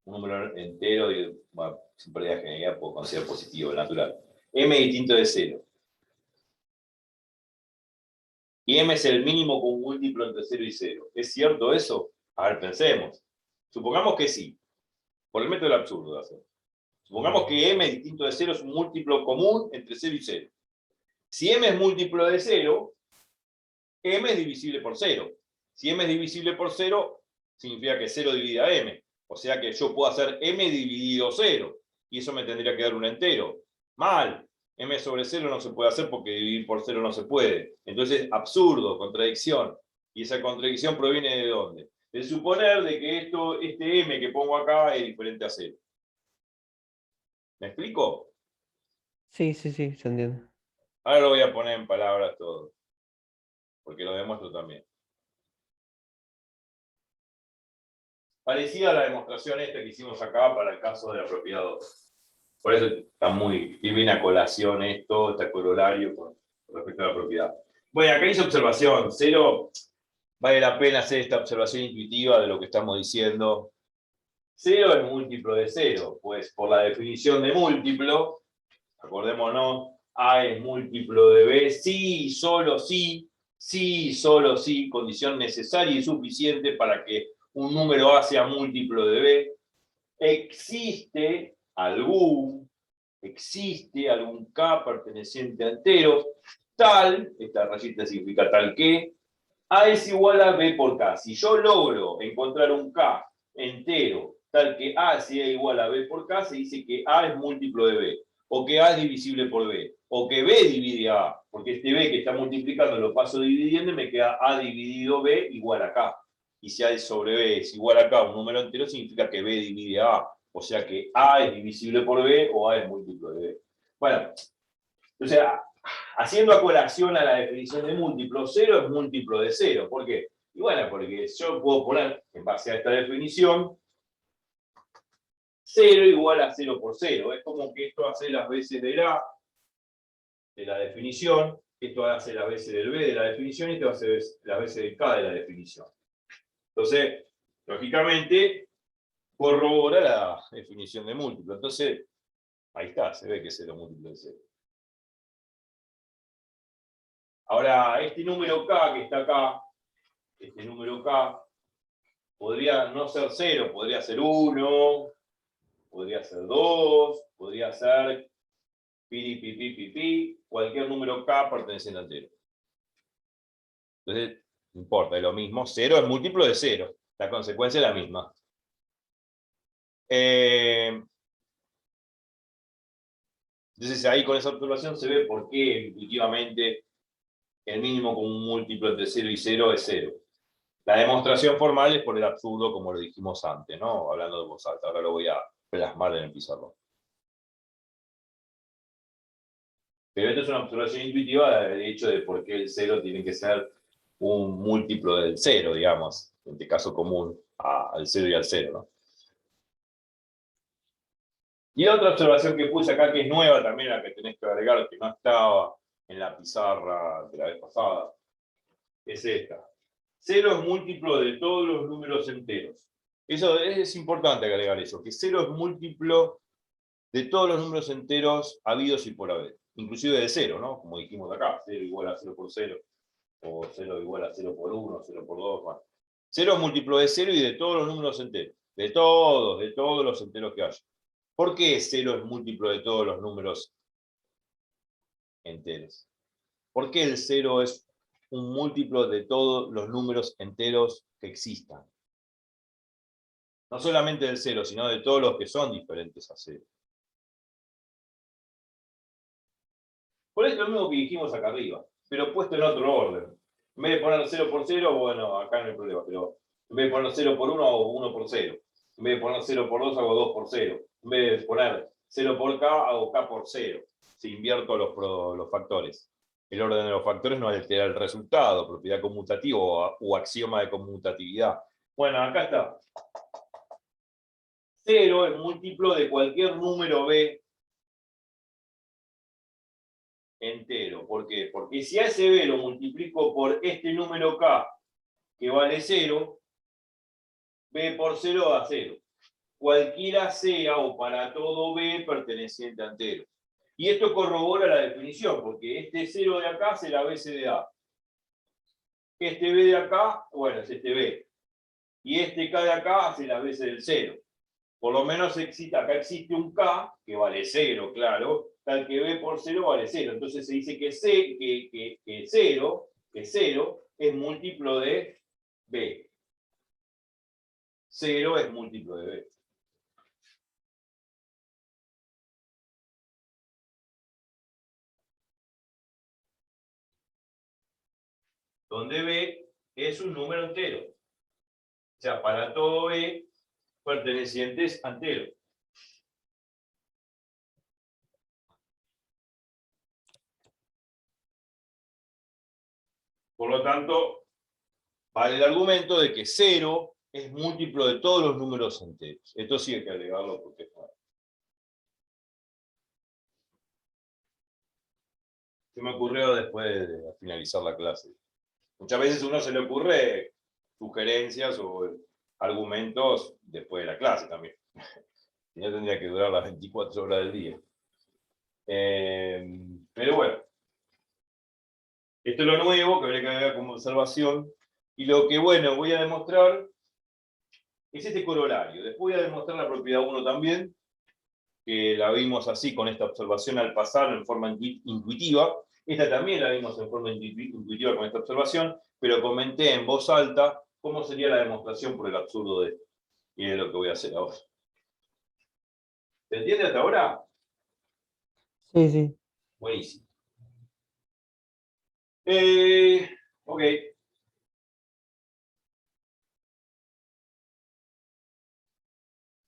Un número entero, y bueno, sin pérdida de generalidad puedo considerar positivo, natural. M distinto de 0. Y M es el mínimo con un múltiplo entre 0 y 0. ¿Es cierto eso? A ver, pensemos. Supongamos que sí. Por el método del absurdo de hacer. Supongamos que M distinto de 0 es un múltiplo común entre 0 y 0. Si M es múltiplo de 0, M es divisible por 0. Si M es divisible por 0, significa que 0 divide a M. O sea que yo puedo hacer M dividido 0. y eso me tendría que dar un entero. Mal. M sobre 0 no se puede hacer porque dividir por 0 no se puede. Entonces, absurdo, contradicción. ¿Y esa contradicción proviene de dónde? De suponer de que este M que pongo acá es diferente a 0. ¿Me explico? Sí, sí, sí, se entiende. Ahora lo voy a poner en palabras todo, porque lo demuestro también. Parecida a la demostración esta que hicimos acá para el caso de la propiedad 2. Por eso está muy bien a colación esto, está corolario con respecto a la propiedad. Bueno, acá hice observación. 0, vale la pena hacer esta observación intuitiva de lo que estamos diciendo. 0 es múltiplo de 0, pues por la definición de múltiplo, acordémonos, A es múltiplo de B, sí, solo sí, condición necesaria y suficiente para que un número A sea múltiplo de B. Existe algún K perteneciente a enteros, tal, esta rayita significa tal que, A es igual a B por K. Si yo logro encontrar un K entero tal que A sea igual a B por K, se dice que A es múltiplo de B, o que A es divisible por B, o que B divide a A, porque este B que está multiplicando lo paso dividiendo y me queda A dividido B igual a K. Y si A sobre B es igual a K, un número entero, significa que B divide a A. O sea que A es divisible por B o A es múltiplo de B. Bueno, o sea, haciendo a colación a la definición de múltiplo, 0 es múltiplo de 0. ¿Por qué? Y bueno, porque yo puedo poner, en base a esta definición, 0 igual a 0 por 0. Es como que esto hace las veces de la definición, esto hace las veces del B de la definición, y esto hace las veces de K de la definición. Entonces, lógicamente, corrobora la definición de múltiplo. Entonces, ahí está, se ve que es 0 múltiplo de 0. Ahora, este número K que está acá, este número K, podría no ser 0, podría ser 1, podría ser 2, podría ser cualquier número K perteneciente al 0. Entonces, no importa, es lo mismo. 0 es múltiplo de 0. La consecuencia es la misma. Entonces, ahí con esa observación se ve por qué intuitivamente el mínimo común múltiplo entre 0 y 0 es 0. La demostración formal es por el absurdo, como lo dijimos antes, ¿no? Hablando de voz alta. Ahora lo voy a plasmar en el pizarrón. Pero esto es una observación intuitiva del hecho de por qué el 0 tiene que ser un múltiplo del 0, digamos, en este caso común al 0 y al 0, ¿no? Y otra observación que puse acá, que es nueva también, la que tenés que agregar, que no estaba en la pizarra de la vez pasada, es esta. 0 es múltiplo de todos los números enteros. Eso es importante agregar eso, que 0 es múltiplo de todos los números enteros habidos y por haber. Inclusive de 0, ¿no? Como dijimos acá, 0 igual a 0 por 0, o 0 igual a 0 por 1, 0 por 2, bueno. 0 es múltiplo de 0 y de todos los números enteros. De todos los enteros que haya. ¿Por qué 0 es múltiplo de todos los números enteros? ¿Por qué el 0 es un múltiplo de todos los números enteros que existan? No solamente del 0, sino de todos los que son diferentes a 0. Por eso es lo mismo que dijimos acá arriba, pero puesto en otro orden. En vez de poner 0 por 0, bueno, acá no hay problema, pero en vez de poner 0 por 1, hago 1 por 0. En vez de poner 0 por 2, hago 2 por 0. En vez de poner 0 por K, hago K por 0. Si invierto los factores. El orden de los factores no altera el resultado, propiedad conmutativa o axioma de conmutatividad. Bueno, acá está. 0 es múltiplo de cualquier número B entero. ¿Por qué? Porque si a ese B lo multiplico por este número K, que vale 0, B por 0 da 0. Cualquiera sea o para todo B perteneciente a enteros. Y esto corrobora la definición, porque este 0 de acá será BC de A. Este B de acá, bueno, es este B. Y este K de acá hace las veces del 0. Por lo menos acá existe un K, que vale 0, claro, tal que B por 0 vale 0. Entonces se dice que 0 es múltiplo de B. 0 es múltiplo de B. donde B es un número entero. O sea, para todo B, pertenecientes a entero. Por lo tanto, vale el argumento de que 0 es múltiplo de todos los números enteros. Esto sí hay que agregarlo porque es malo. Se me ocurrió después de finalizar la clase. Muchas veces a uno se le ocurre sugerencias o argumentos después de la clase también. Si no tendría que durar las 24 horas del día. Pero bueno. Esto es lo nuevo que habría que agregar como observación. Y lo que, bueno, voy a demostrar es este corolario. Después voy a demostrar la propiedad 1 también, que la vimos así con esta observación al pasar en forma intuitiva. Esta también la vimos en forma intuitiva con esta observación, pero comenté en voz alta cómo sería la demostración por el absurdo de esto. Y es lo que voy a hacer ahora. ¿Se entiende hasta ahora? Sí, sí. Buenísimo. Ok.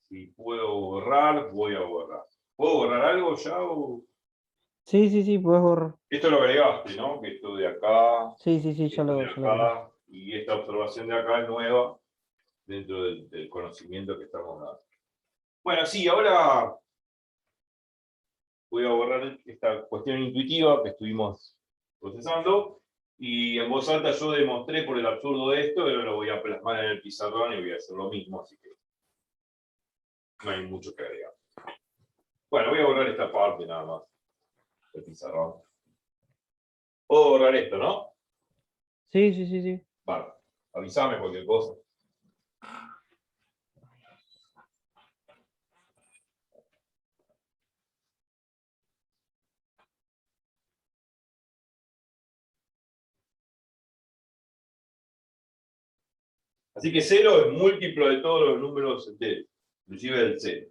Si puedo borrar, voy a borrar. ¿Puedo borrar algo ya? O... Sí, sí, sí, puedes borrar. Esto lo agregaste, ¿no? Que esto de acá, Sí, sí, sí, esto de ya lo agregué. acá, y esta observación de acá es nueva dentro del conocimiento que estamos dando. Bueno, sí, ahora voy a borrar esta cuestión intuitiva que estuvimos procesando, y en voz alta yo demostré por el absurdo de esto, pero lo voy a plasmar en el pizarrón y voy a hacer lo mismo, así que no hay mucho que agregar. Bueno, voy a borrar esta parte nada más del pizarrón. Puedo borrar esto, ¿no? Sí, sí, sí, sí. Vale, avísame cualquier cosa. Así que 0 es múltiplo de todos los números enteros, inclusive del 0.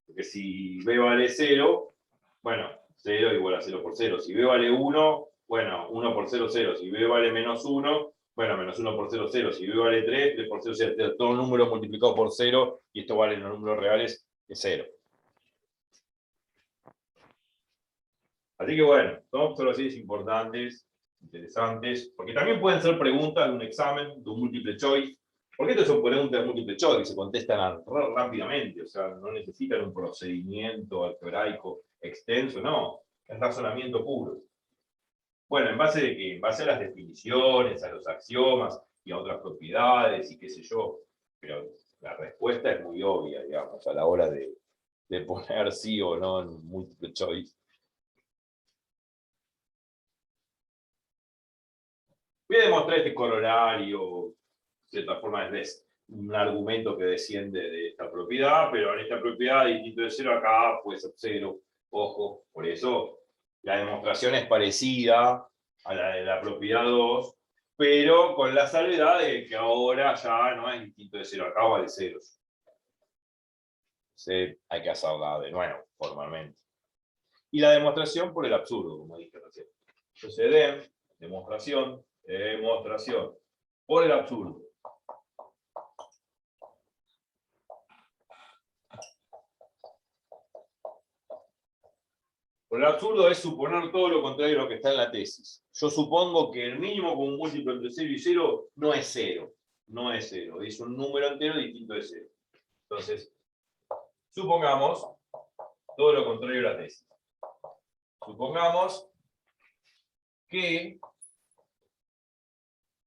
Porque si b vale 0, bueno, 0 igual a 0 por 0. Si b vale 1, bueno, 1 por 0, 0. Si b vale menos 1, bueno, menos 1 por 0, 0. Si b vale 3, 3 por 0, 0. Todo número multiplicado por 0, y esto vale en los números reales, es 0. Así que bueno, son observaciones importantes, interesantes, porque también pueden ser preguntas de un examen, de un multiple choice, porque estas son preguntas de multiple choice que se contestan rápidamente, o sea, no necesitan un procedimiento algebraico extenso, no, es razonamiento puro. Bueno, ¿en base de qué? En base a las definiciones, a los axiomas y a otras propiedades y qué sé yo, pero la respuesta es muy obvia, digamos, a la hora de poner sí o no en multiple choice. Voy a demostrar este corolario, de cierta forma es un argumento que desciende de esta propiedad, pero en esta propiedad distinto de 0 acá puede ser 0, ojo, por eso la demostración es parecida a la de la propiedad 2, pero con la salvedad de que ahora ya no es distinto de 0, acá vale 0. Entonces hay que hacerla de nuevo, formalmente. Y la demostración por el absurdo, como dije recién. Entonces, demostración, por el absurdo. Por el absurdo es suponer todo lo contrario a lo que está en la tesis. Yo supongo que el mínimo común múltiplo entre 0 y 0 no es 0. No es 0. Es un número entero distinto de 0. Entonces, supongamos todo lo contrario a la tesis. Supongamos que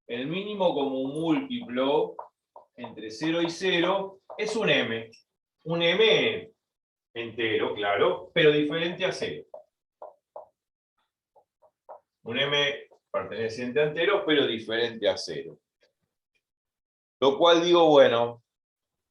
el mínimo común múltiplo entre 0 y 0 es un m. Un m entero, claro, pero diferente a 0. Un m perteneciente a entero, pero diferente a 0. Lo cual digo, bueno,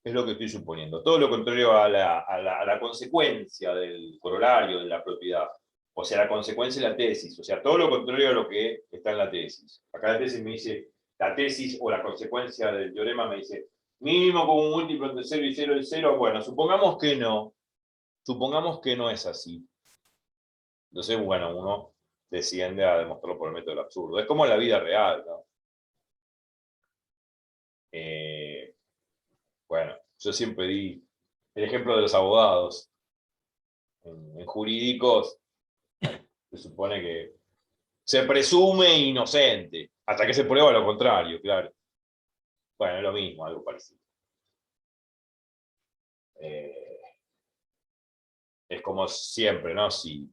es lo que estoy suponiendo. Todo lo contrario a la consecuencia del corolario de la propiedad. O sea, la consecuencia de la tesis. O sea, todo lo contrario a lo que está en la tesis. Acá la tesis me dice, la tesis o la consecuencia del teorema me dice, mínimo común múltiplo entre 0 y 0 es 0. Bueno, supongamos que no. Supongamos que no es así. Entonces, bueno, uno desciende a demostrarlo por el método del absurdo. Es como en la vida real, ¿no? Bueno, yo siempre di el ejemplo de los abogados. En jurídicos se supone que se presume inocente, hasta que se prueba lo contrario, claro. Bueno, es lo mismo, algo parecido. Es como siempre, ¿no? Si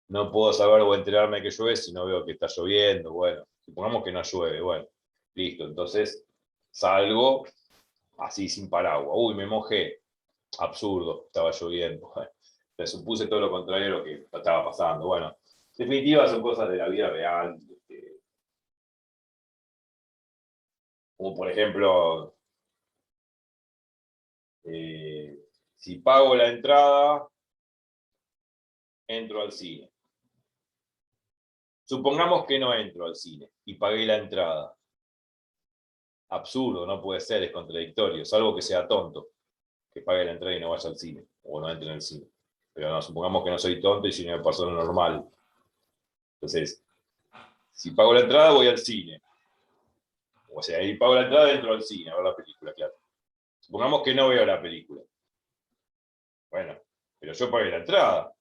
no puedo saber o enterarme que llueve si no veo que está lloviendo, bueno, supongamos que no llueve, bueno, listo, entonces salgo así sin paraguas, uy, me mojé, absurdo, estaba lloviendo, bueno, me supuse todo lo contrario de lo que estaba pasando, bueno, en definitiva son cosas de la vida real, como por ejemplo, si pago la entrada, entro al cine. Supongamos que no entro al cine y pagué la entrada. Absurdo, no puede ser, es contradictorio, salvo que sea tonto, que pague la entrada y no vaya al cine, o no entre en el cine. Pero no, supongamos que no soy tonto y soy una persona normal. Entonces, si pago la entrada, voy al cine. O sea, ahí pago la entrada, entro al cine a ver la película, claro. Supongamos que no veo la película. Bueno, pero yo pagué la entrada.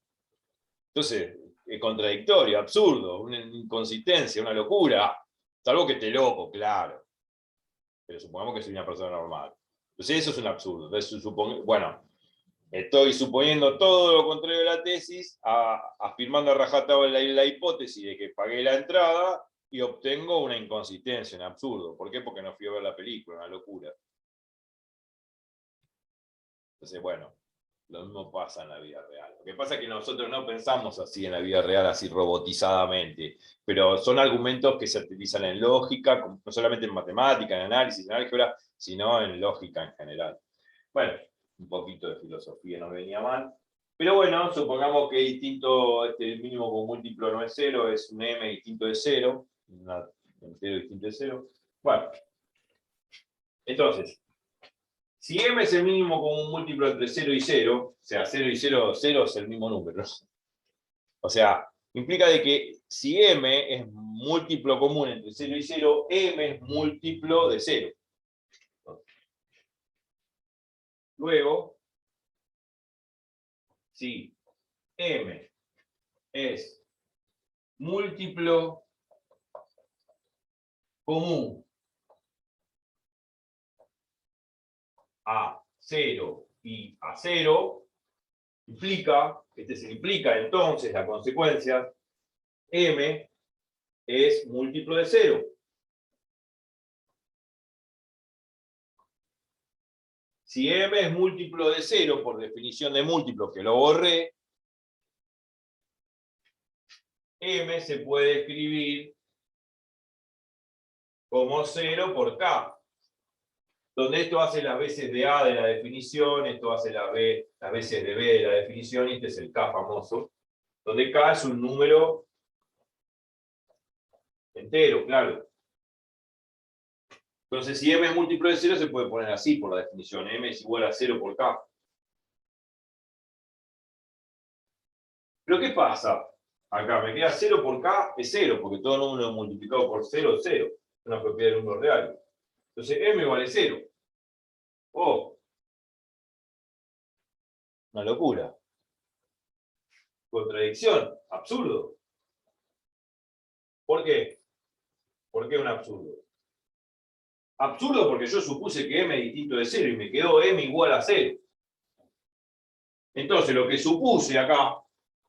Entonces, es contradictorio, absurdo, una inconsistencia, una locura. Salvo que esté loco, claro. Pero supongamos que soy una persona normal. Entonces, eso es un absurdo. Entonces, bueno, estoy suponiendo todo lo contrario de la tesis, afirmando a rajatabla la hipótesis de que pagué la entrada y obtengo una inconsistencia, un absurdo. ¿Por qué? Porque no fui a ver la película, una locura. Entonces, bueno, lo mismo pasa en la vida real. Lo que pasa es que nosotros no pensamos así en la vida real, así robotizadamente, pero son argumentos que se utilizan en lógica, no solamente en matemática, en análisis, en álgebra, sino en lógica en general. Bueno, un poquito de filosofía no venía mal. Pero bueno, supongamos que distinto, el mínimo con múltiplo no es cero, es un m distinto de cero, un entero distinto de cero. Bueno, entonces, si m es el mínimo con un múltiplo entre 0 y 0, o sea, 0 y 0, 0 es el mismo número. O sea, implica de que si m es múltiplo común entre 0 y 0, m es múltiplo de 0. Luego, si m es múltiplo común a 0 y a 0, implica, se implica entonces la consecuencia, m es múltiplo de 0. Si m es múltiplo de 0, por definición de múltiplo, que lo borré, m se puede escribir como 0 por k, donde esto hace las veces de a de la definición, esto hace las veces de b de la definición, y este es el k famoso, donde k es un número entero, claro. Entonces, si m es múltiplo de 0, se puede poner así por la definición, m es igual a 0 por k. Pero ¿qué pasa? Acá me queda 0 por k, es 0, porque todo número multiplicado por 0 es 0. Es una propiedad del número real. Entonces, m vale 0. Oh, una locura. Contradicción, absurdo. ¿Por qué? ¿Por qué un absurdo? Absurdo porque yo supuse que m es distinto de 0 y me quedó m igual a 0. Entonces, lo que supuse acá,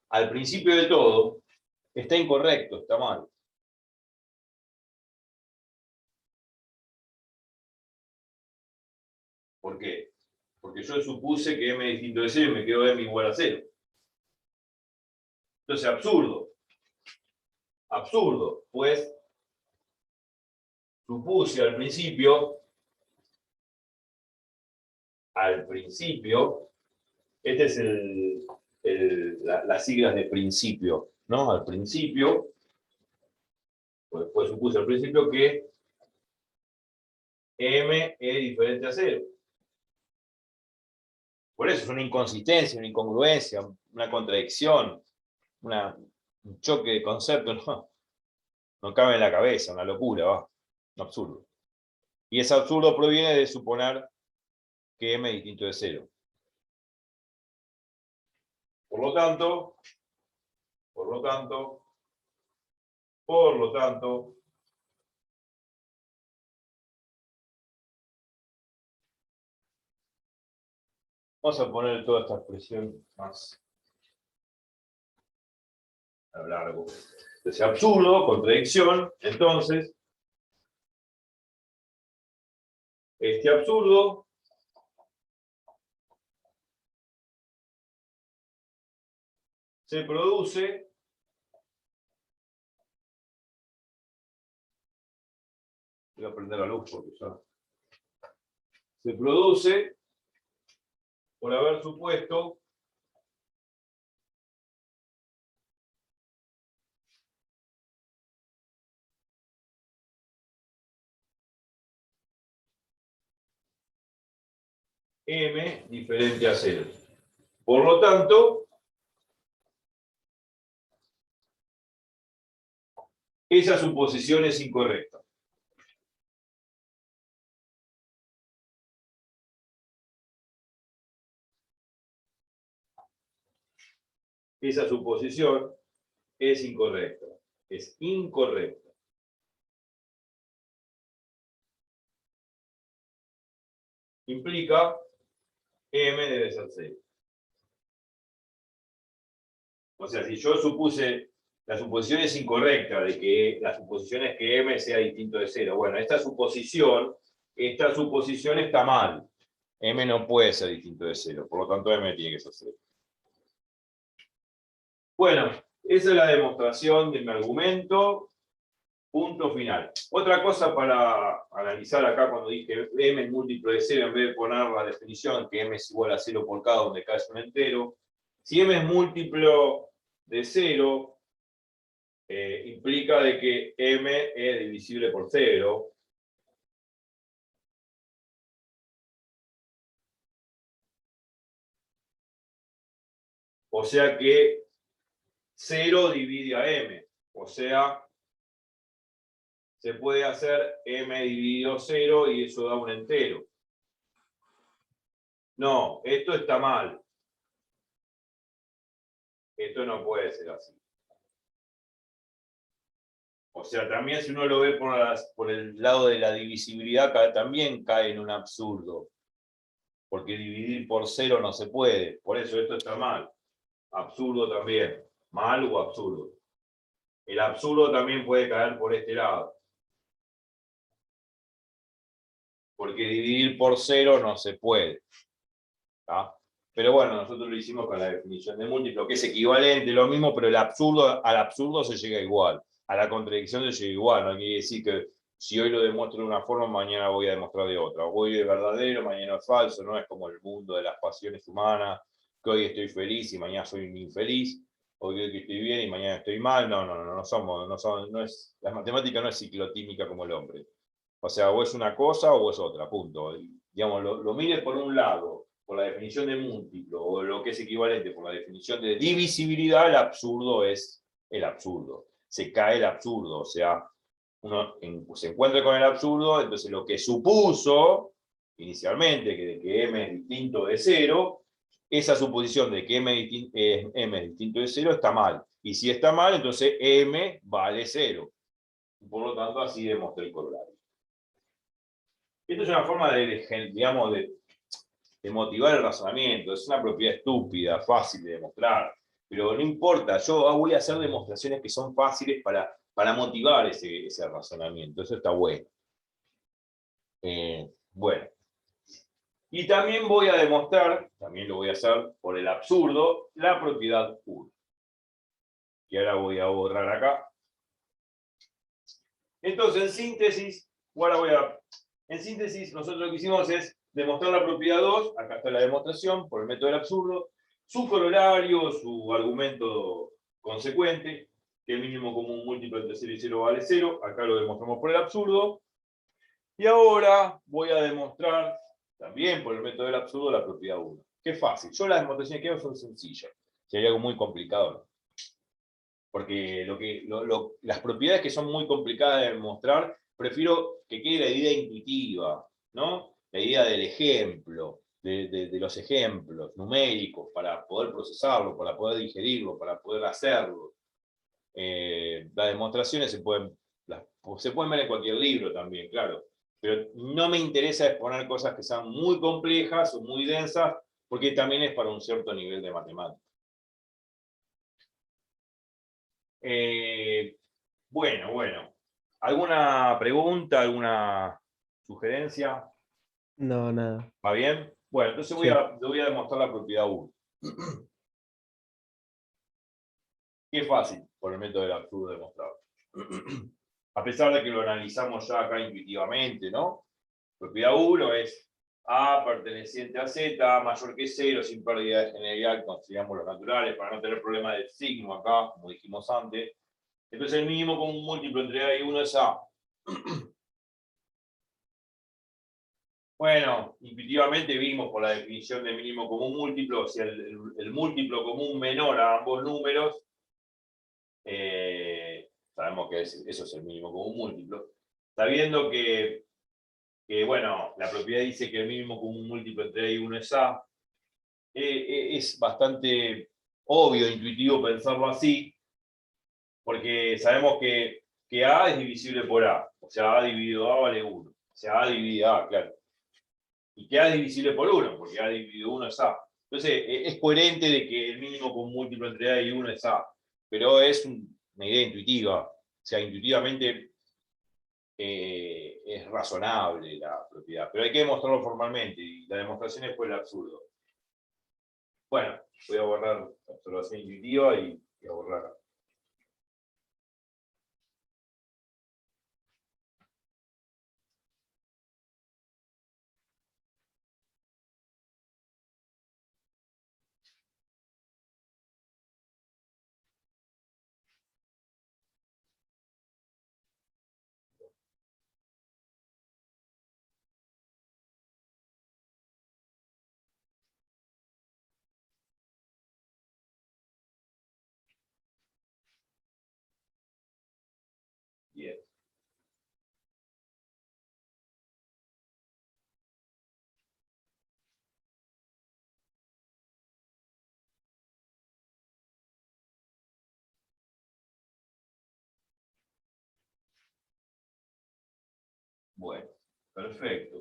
al principio de todo, está incorrecto, está mal. ¿Por qué? Porque yo supuse que m es distinto de 0 y me quedó m igual a 0. Entonces, absurdo. Absurdo, pues supuse al principio, este es las siglas de principio, ¿no? Al principio, pues supuse al principio que m es diferente a 0. Por eso es una inconsistencia, una incongruencia, una contradicción, un choque de conceptos, no cabe en la cabeza, una locura, va, un absurdo. Y ese absurdo proviene de suponer que m es distinto de 0. Por lo tanto, vamos a poner toda esta expresión más a lo largo. Entonces, absurdo, contradicción, entonces, este absurdo se produce voy a prender la luz porque ya se produce por haber supuesto m diferente a 0. Por lo tanto, esa suposición es incorrecta. Esa suposición es incorrecta. Es incorrecta. Implica m debe ser 0. O sea, si yo supuse, la suposición es incorrecta, de que la suposición es que m sea distinto de 0. Bueno, esta suposición está mal. M no puede ser distinto de 0, por lo tanto m tiene que ser 0. Bueno, esa es la demostración de mi argumento. Punto final. Otra cosa para analizar acá cuando dije m es múltiplo de 0, en vez de poner la definición que m es igual a 0 por cada donde cada es un entero, si m es múltiplo de 0, implica de que m es divisible por 0. O sea que 0 divide a m. O sea, se puede hacer m dividido 0 y eso da un entero. No, esto está mal. Esto no puede ser así. O sea, también si uno lo ve por el lado de la divisibilidad, también cae en un absurdo. Porque dividir por 0 no se puede. Por eso esto está mal. Absurdo también. Mal o absurdo. El absurdo también puede caer por este lado. Porque dividir por 0 no se puede. ¿Tá? Pero bueno, nosotros lo hicimos con la definición de múltiplo, que es equivalente, lo mismo, pero al absurdo se llega igual. A la contradicción se llega igual. No quiere decir que si hoy lo demuestro de una forma, mañana voy a demostrar de otra. Hoy es verdadero, mañana es falso. No es como el mundo de las pasiones humanas, que hoy estoy feliz y mañana soy un infeliz. Hoy estoy bien y mañana estoy mal. La matemática no es ciclotímica como el hombre. O sea, o es una cosa o es otra, punto. Digamos, lo mires por un lado, por la definición de múltiplo, o lo que es equivalente por la definición de divisibilidad, el absurdo es el absurdo. Se cae el absurdo, o sea, uno se encuentra con el absurdo, entonces lo que supuso inicialmente, que m es distinto de 0, esa suposición de que m es distinto de 0 está mal. Y si está mal, entonces m vale 0. Por lo tanto, así demostré el corolario. Esto es una forma digamos, de motivar el razonamiento. Es una propiedad estúpida, fácil de demostrar. Pero no importa, yo voy a hacer demostraciones que son fáciles para motivar ese razonamiento. Eso está bueno. Bueno. Y también voy a demostrar, también lo voy a hacer por el absurdo, la propiedad 1. Y ahora voy a borrar acá. Entonces, en síntesis, nosotros lo que hicimos es demostrar la propiedad 2, acá está la demostración, por el método del absurdo, su corolario, su argumento consecuente, que el mínimo común múltiplo entre 0 y 0 vale 0, acá lo demostramos por el absurdo, y ahora voy a demostrar, también por el método del absurdo, la propiedad 1. Qué fácil, yo las demostraciones que hago son sencillas, si hay algo muy complicado, ¿no? Porque las propiedades que son muy complicadas de demostrar prefiero que quede la idea intuitiva, ¿no? La idea del ejemplo, de los ejemplos numéricos para poder procesarlo, para poder digerirlo, para poder hacerlo. Las demostraciones se pueden ver en cualquier libro también, claro, pero no me interesa exponer cosas que sean muy complejas o muy densas, porque también es para un cierto nivel de matemática. Bueno. ¿Alguna pregunta, alguna sugerencia? No, nada. ¿Va bien? Bueno, entonces Sí. voy a demostrar la propiedad 1. Qué fácil por el método del absurdo demostrar. A pesar de que lo analizamos ya acá intuitivamente, ¿no? Propiedad 1 es A perteneciente a Z, mayor que 0, sin pérdida de generalidad, consideramos los naturales, para no tener problema de signo acá, como dijimos antes. Entonces el mínimo común múltiplo entre A y 1 es A. Bueno, intuitivamente vimos por la definición de mínimo común múltiplo, si el múltiplo común menor a ambos números, sabemos que eso es el mínimo común múltiplo. Sabiendo que, bueno, la propiedad dice que el mínimo común múltiplo entre A y 1 es A, es bastante obvio, intuitivo pensarlo así, porque sabemos que A es divisible por A, o sea, A dividido A vale 1, o sea, A dividido A, claro. Y que A es divisible por 1, porque A dividido 1 es A. Entonces, es coherente de que el mínimo común múltiplo entre A y 1 es A, pero es una idea intuitiva, o sea, intuitivamente es razonable la propiedad, pero hay que demostrarlo formalmente, y la demostración es por el absurdo. Bueno, voy a borrar la observación intuitiva y voy a borrar. Bien. Bueno, perfecto.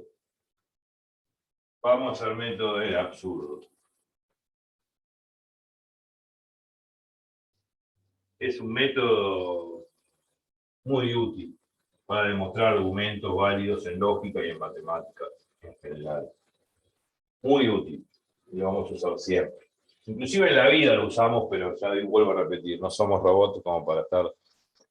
Vamos al método del absurdo. Es un método muy útil para demostrar argumentos válidos en lógica y en matemáticas en general. Muy útil. Y lo vamos a usar siempre. Inclusive en la vida lo usamos, pero ya vuelvo a repetir, no somos robots como para estar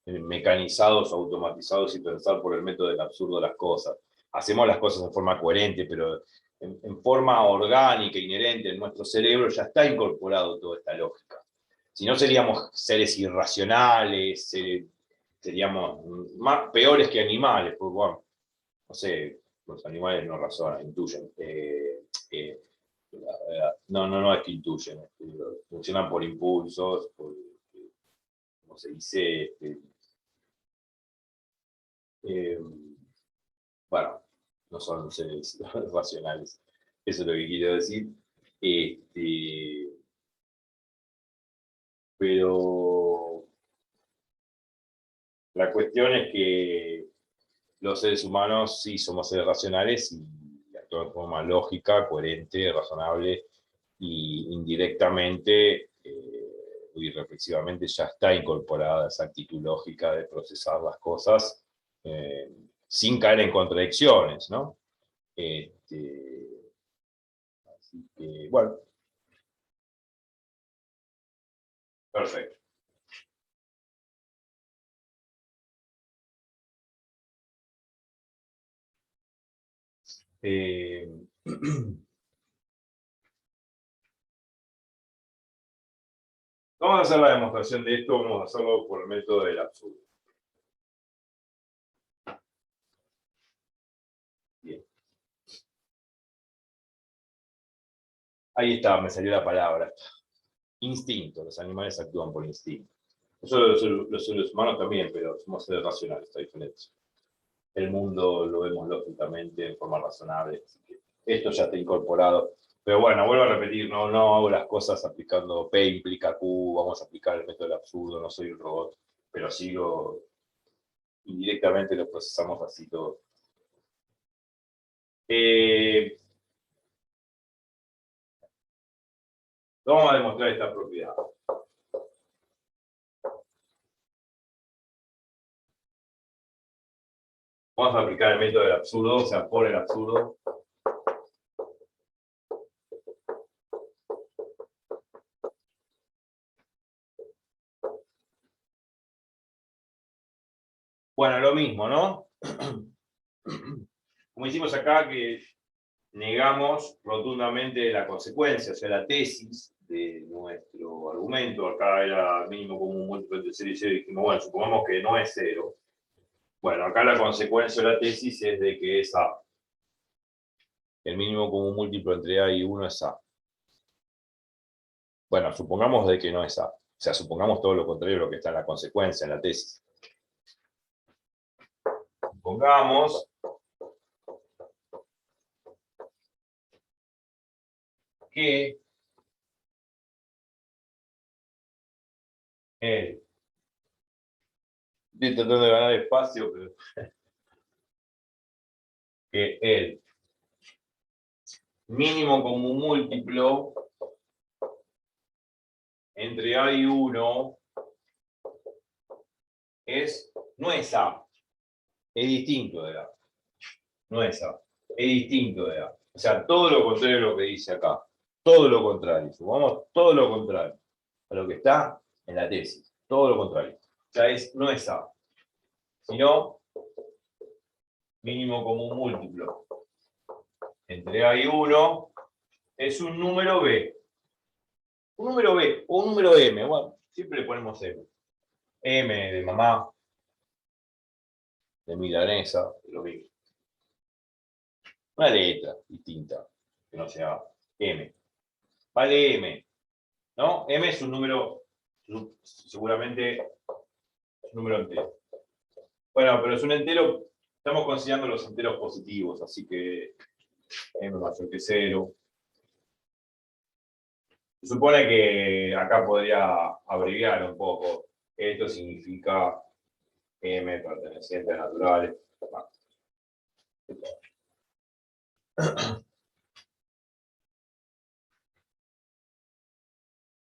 mecanizados, automatizados y pensar por el método del absurdo las cosas. Hacemos las cosas de forma coherente, pero en forma orgánica, inherente en nuestro cerebro, ya está incorporado toda esta lógica. Si no, seríamos seres irracionales, seríamos peores que animales, porque bueno, no sé, los animales no razonan, intuyen. No es que intuyen, funcionan por impulsos, como se dice, bueno, no son seres racionales, eso es lo que quiero decir. Pero la cuestión es que los seres humanos sí somos seres racionales y actuamos de forma lógica, coherente, razonable, y indirectamente y reflexivamente ya está incorporada esa actitud lógica de procesar las cosas sin caer en contradicciones, ¿no? Así que, bueno, perfecto. Vamos a hacer la demostración de esto, vamos a hacerlo por el método del absurdo. Bien. Ahí está, me salió la palabra. Instinto, los animales actúan por instinto. Nosotros los seres humanos también, pero somos seres racionales, a diferencia. el mundo lo vemos lógicamente en forma razonable. Así que esto ya está incorporado. Pero bueno, vuelvo a repetir, no hago las cosas aplicando P implica Q, vamos a aplicar el método del absurdo, no soy un robot, pero sigo indirectamente lo procesamos así todo. Vamos a demostrar esta propiedad. Vamos a aplicar el método del absurdo, o sea, por el absurdo. Bueno, lo mismo, ¿no? Como hicimos acá, que negamos rotundamente la consecuencia, o sea, la tesis de nuestro argumento. Acá era mínimo común múltiplo entre 0 y 0, y dijimos, bueno, supongamos que no es 0. Bueno, acá la consecuencia de la tesis es de que es A. El mínimo común múltiplo entre A y 1 es A. Bueno, supongamos de que no es A. O sea, supongamos todo lo contrario de lo que está en la consecuencia, en la tesis. Supongamos que estoy tratando de ganar espacio, pero que el mínimo común múltiplo entre A y 1 no es A, es distinto de A. No es A, es distinto de A. O sea, todo lo contrario de lo que dice acá. Todo lo contrario. Supongamos todo lo contrario a lo que está en la tesis. Todo lo contrario. O sea, no es A, sino mínimo común múltiplo entre A y 1 es un número B. Un número B o un número M. Bueno, siempre le ponemos M. M de mamá, de milanesa, lo mismo. Una letra distinta, que no sea M. Vale M, ¿no? M es un número, seguramente, es un número entero. Bueno, pero es un entero, estamos considerando los enteros positivos, así que M mayor que 0. Se supone que acá podría abreviar un poco. Esto significa M perteneciente a naturales.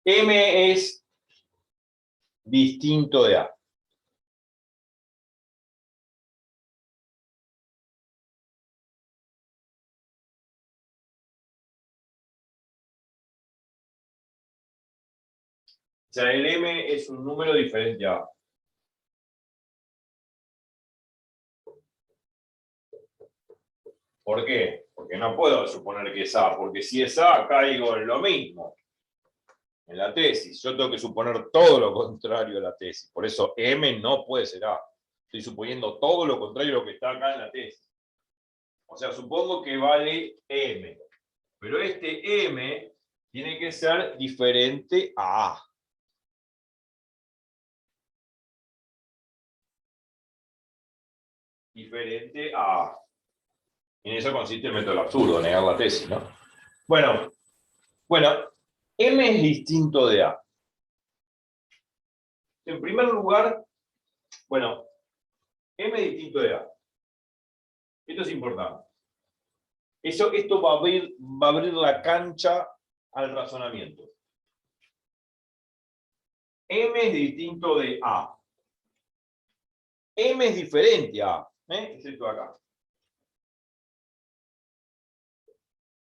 M es distinto de A. O sea, el M es un número diferente a A. ¿Por qué? Porque no puedo suponer que es A, porque si es A, caigo en lo mismo. En la tesis, yo tengo que suponer todo lo contrario a la tesis. Por eso M no puede ser A. Estoy suponiendo todo lo contrario a lo que está acá en la tesis. O sea, supongo que vale M. Pero este M tiene que ser diferente a A. Diferente a A. En eso consiste el método del absurdo, negar la tesis, ¿no? Bueno, M es distinto de A. En primer lugar, bueno, M es distinto de A. Esto es importante. Esto va a abrir la cancha al razonamiento. M es distinto de A. M es diferente a A. Es esto acá.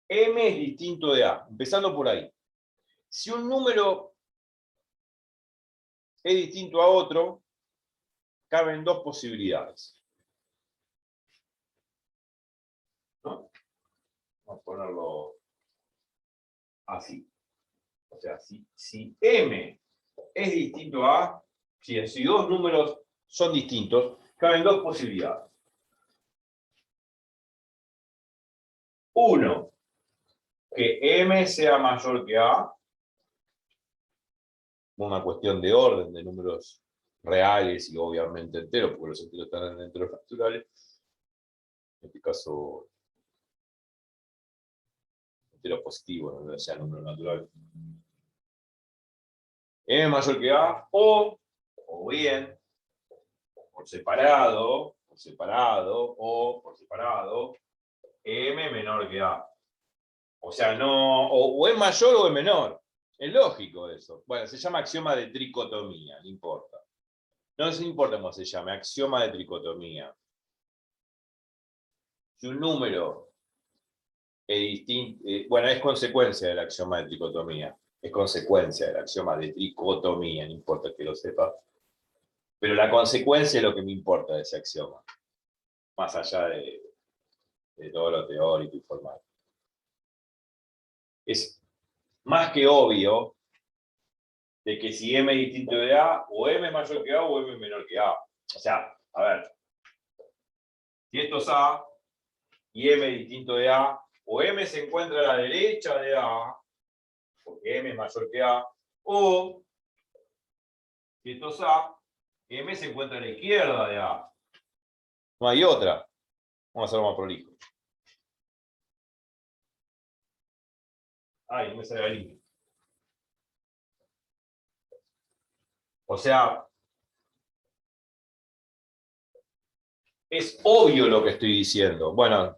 M es distinto de A. Empezando por ahí. Si un número es distinto a otro, caben dos posibilidades. ¿No? Vamos a ponerlo así. O sea, si M es distinto a A, si dos números son distintos, caben dos posibilidades. Uno, que M sea mayor que A, una cuestión de orden de números reales y obviamente enteros, porque los enteros están en enteros naturales. caso entero positivo, no sea número natural. M mayor que A, o bien, por separado, o por separado, M menor que A. O sea, no, o es mayor o es menor. Es lógico eso. Bueno, se llama axioma de tricotomía, no importa. No importa cómo se llame, axioma de tricotomía. Si un número es distinto, bueno, es consecuencia del axioma de tricotomía. Es consecuencia del axioma de tricotomía, no importa que lo sepa. Pero la consecuencia es lo que me importa de ese axioma. Más allá de todo lo teórico y formal. Es más que obvio de que si M es distinto de A, o M es mayor que A o M es menor que A. O sea, a ver, si esto es A y M es distinto de A, o M se encuentra a la derecha de A, porque M es mayor que A, o si esto es A, M se encuentra a la izquierda de A. No hay otra. Vamos a hacerlo más prolijo. Ay, no me sale la línea. O sea, es obvio lo que estoy diciendo. Bueno,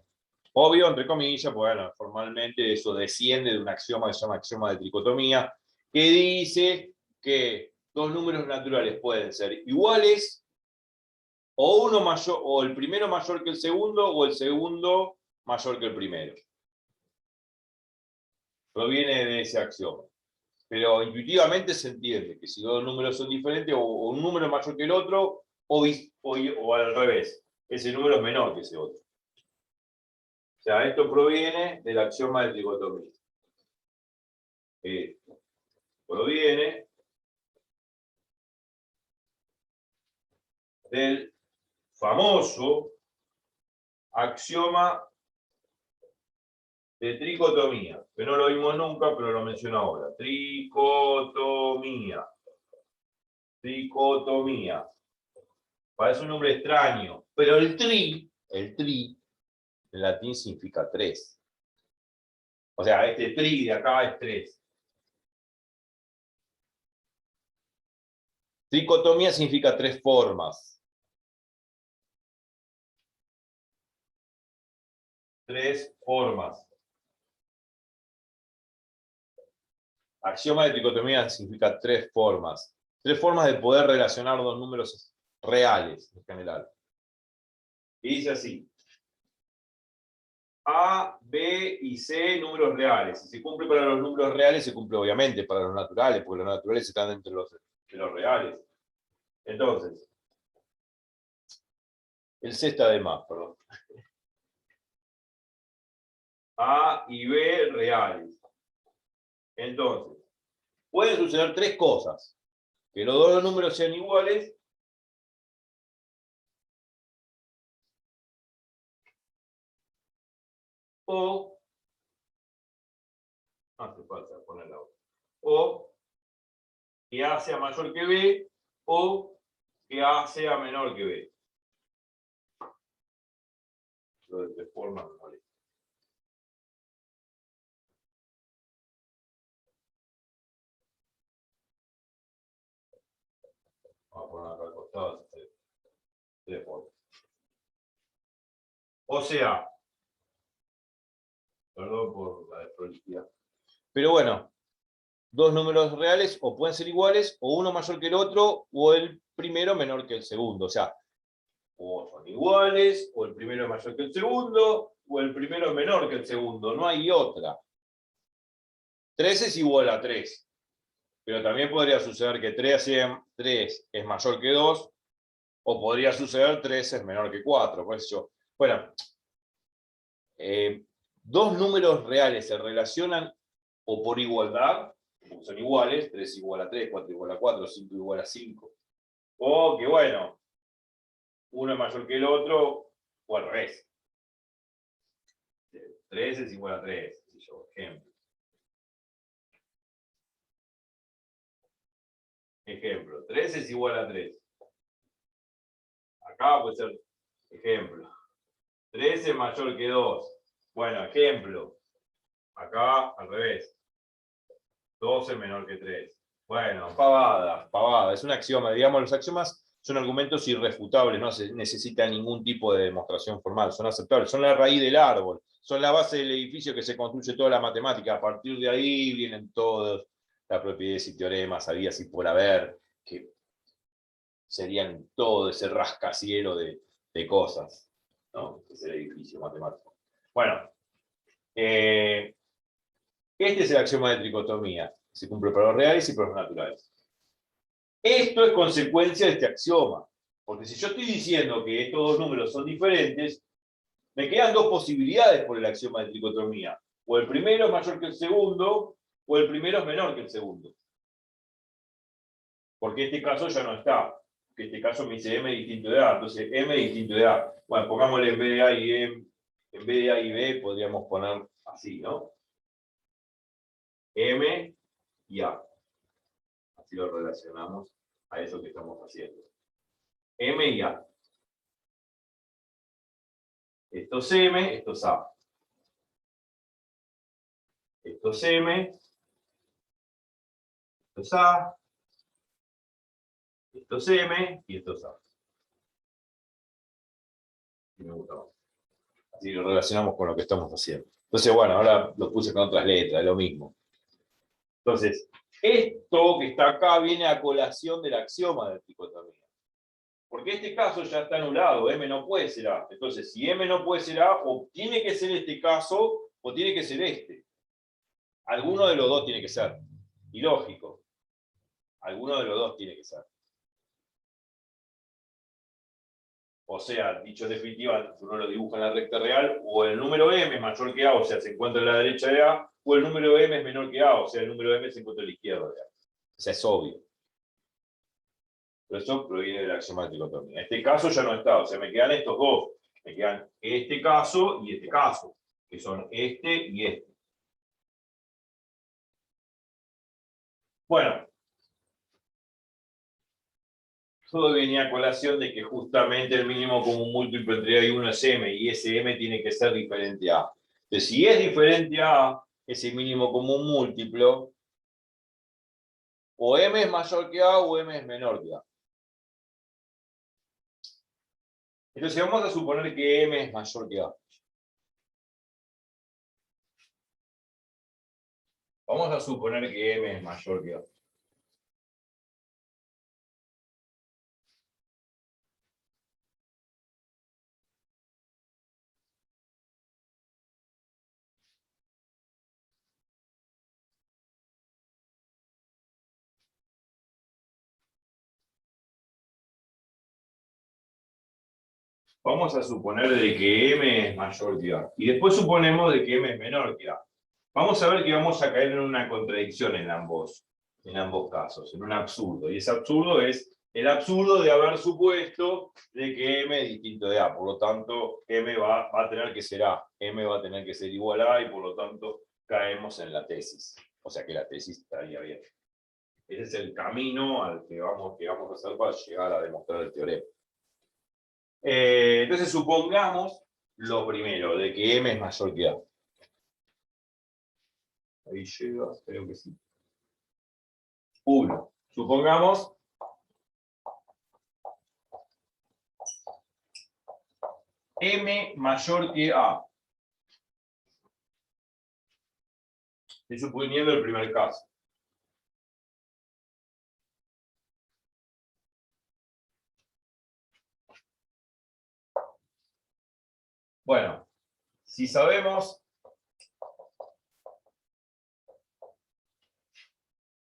obvio, entre comillas, pues bueno, formalmente eso desciende de un axioma que se llama axioma de tricotomía, que dice que dos números naturales pueden ser iguales, o uno mayor, o el primero mayor que el segundo, o el segundo mayor que el primero. Proviene de ese axioma. Pero intuitivamente se entiende que si dos números son diferentes, o un número es mayor que el otro, o al revés, ese número es menor que ese otro. O sea, esto proviene del axioma de tricotomía. Proviene del famoso axioma de tricotomía, que no lo vimos nunca, pero lo menciono ahora. Tricotomía. Tricotomía. Parece un nombre extraño, pero el tri, en latín significa tres. O sea, este tri de acá es tres. Tricotomía significa tres formas. Tres formas. Axioma de tricotomía significa tres formas. Tres formas de poder relacionar dos números reales, en general. Y dice así. A, B y C, números reales. Si se cumple para los números reales, se cumple obviamente para los naturales, porque los naturales están entre los reales. Entonces, el C está de más, perdón. A y B reales. Entonces, pueden suceder tres cosas. Que los dos números sean iguales. O, hace falta poner la otra. O que A sea mayor que B, o que A sea menor que B. Lo de tres formas me molesta. Vamos a poner acá al costado. Tres formas. O sea, perdón por la desprolijidad. Pero bueno, dos números reales o pueden ser iguales, o uno mayor que el otro, o el primero menor que el segundo. O sea, o son iguales, o el primero es mayor que el segundo, o el primero es menor que el segundo. No hay otra. 3 es igual a 3. Pero también podría suceder que 3 es mayor que 2, o podría suceder 3 es menor que 4. Por eso, bueno, dos números reales se relacionan o por igualdad, porque son iguales, 3 igual a 3, 4 igual a 4, 5 igual a 5. O que bueno, uno es mayor que el otro, o al revés. 3 es igual a 3, ejemplo. Ejemplo, 3 es igual a 3. Acá puede ser, ejemplo, 3 es mayor que 2. Bueno, ejemplo. Acá al revés. 2 es menor que 3. Bueno, pavada. Es un axioma. Digamos, los axiomas son argumentos irrefutables, no se necesita ningún tipo de demostración formal, son aceptables, son la raíz del árbol, son la base del edificio que se construye toda la matemática. A partir de ahí vienen todas las propiedades y teoremas, habidas y por haber, que serían todo ese rascacielos de cosas, ¿no? Es el edificio matemático. Bueno, este es el axioma de tricotomía. Se cumple para los reales y para los naturales. Esto es consecuencia de este axioma. Porque si yo estoy diciendo que estos dos números son diferentes, me quedan dos posibilidades por el axioma de tricotomía. O el primero es mayor que el segundo, o el primero es menor que el segundo. Porque este caso ya no está. Que este caso me dice M distinto de A. Entonces, M distinto de A. Bueno, pongámosle en vez de A y M, en vez de A y B, podríamos poner así, ¿no? M y A. Así lo relacionamos a eso que estamos haciendo. M y A. Esto es M, esto es A. Esto es M, esto es A, esto es M y esto es A. Y me gusta más. Así lo relacionamos con lo que estamos haciendo. Entonces, bueno, ahora lo puse con otras letras, es lo mismo. Entonces, esto que está acá viene a colación del axioma de tricotomía. Porque este caso ya está anulado, M no puede ser A. Entonces, si M no puede ser A, o tiene que ser este caso, o tiene que ser este. Alguno de los dos tiene que ser. Y lógico. Alguno de los dos tiene que ser. O sea, dicho en definitiva, uno lo dibuja en la recta real, o el número M es mayor que A, o sea, se encuentra en la derecha de A, o el número M es menor que A, o sea, el número M se encuentra en la izquierda de A. O sea, es obvio. Pero eso proviene del axioma de tricotomía. Este caso ya no está, o sea, me quedan estos dos. Me quedan este caso y este caso, que son este y este. Bueno, todo venía a colación de que justamente el mínimo común múltiplo entre A y 1 es M, y ese M tiene que ser diferente a A. Entonces, si es diferente a A, ese mínimo común múltiplo, o M es mayor que A o M es menor que A. Entonces vamos a suponer que M es mayor que A. Vamos a suponer que M es mayor que A. Vamos a suponer de que M es mayor que A. Y después suponemos de que M es menor que A. Vamos a ver que vamos a caer en una contradicción en ambos casos, en un absurdo. Y ese absurdo es el absurdo de haber supuesto de que M es distinto de A. Por lo tanto, M va a tener que ser A. M va a tener que ser igual a A y por lo tanto caemos en la tesis. O sea que la tesis estaría bien. Ese es el camino al que vamos a hacer para llegar a demostrar el teorema. Entonces supongamos lo primero, de que M es mayor que A. Ahí llega, creo que sí. 1. Supongamos M mayor que A. Estoy suponiendo el primer caso. Bueno, si sabemos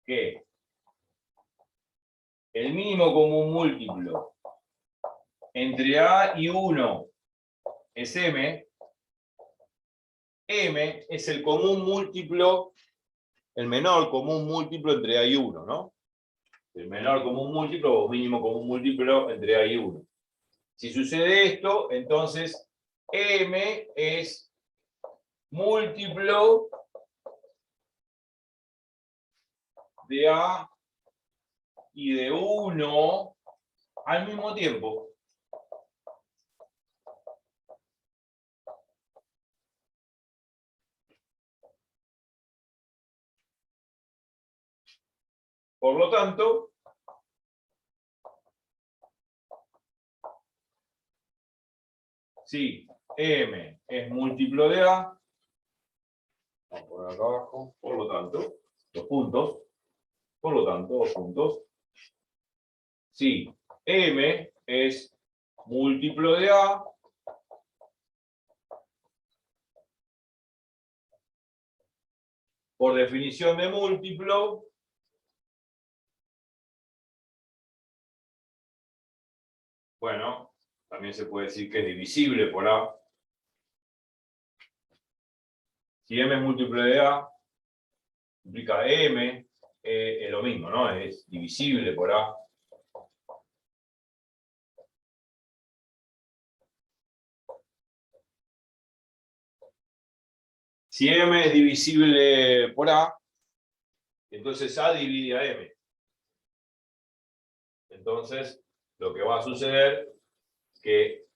que el mínimo común múltiplo entre A y 1 es M, M es el común múltiplo, el menor común múltiplo entre A y 1, ¿no? El menor común múltiplo o mínimo común múltiplo entre A y 1. Si sucede esto, entonces M es múltiplo de A y de 1 al mismo tiempo. Por lo tanto, si M es múltiplo de A, vamos a poner acá abajo, por lo tanto, dos puntos, por lo tanto, dos puntos, si M es múltiplo de A, por definición de múltiplo, bueno, también se puede decir que es divisible por A. Si M es múltiplo de A, implica M, es lo mismo, ¿no? Es divisible por A. Si M es divisible por A, entonces A divide a M. Entonces, lo que va a suceder es que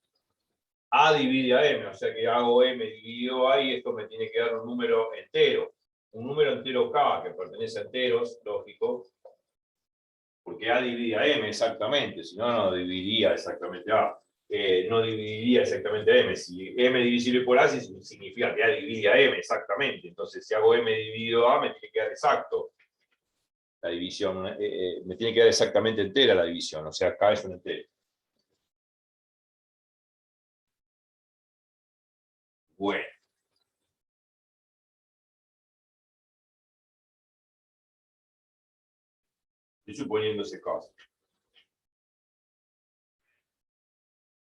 A divide a M, o sea que hago M dividido A y esto me tiene que dar un número entero. Un número entero K, que pertenece a enteros, lógico, porque A divide a M exactamente, si no, no dividiría exactamente A. No dividiría exactamente a M. Si M divisible por A, significa que A divide a M exactamente. Entonces, si hago M dividido A, me tiene que dar exacto la división. Me tiene que dar exactamente entera la división, o sea, acá es un entero. Bueno. Estoy suponiendo ese caso.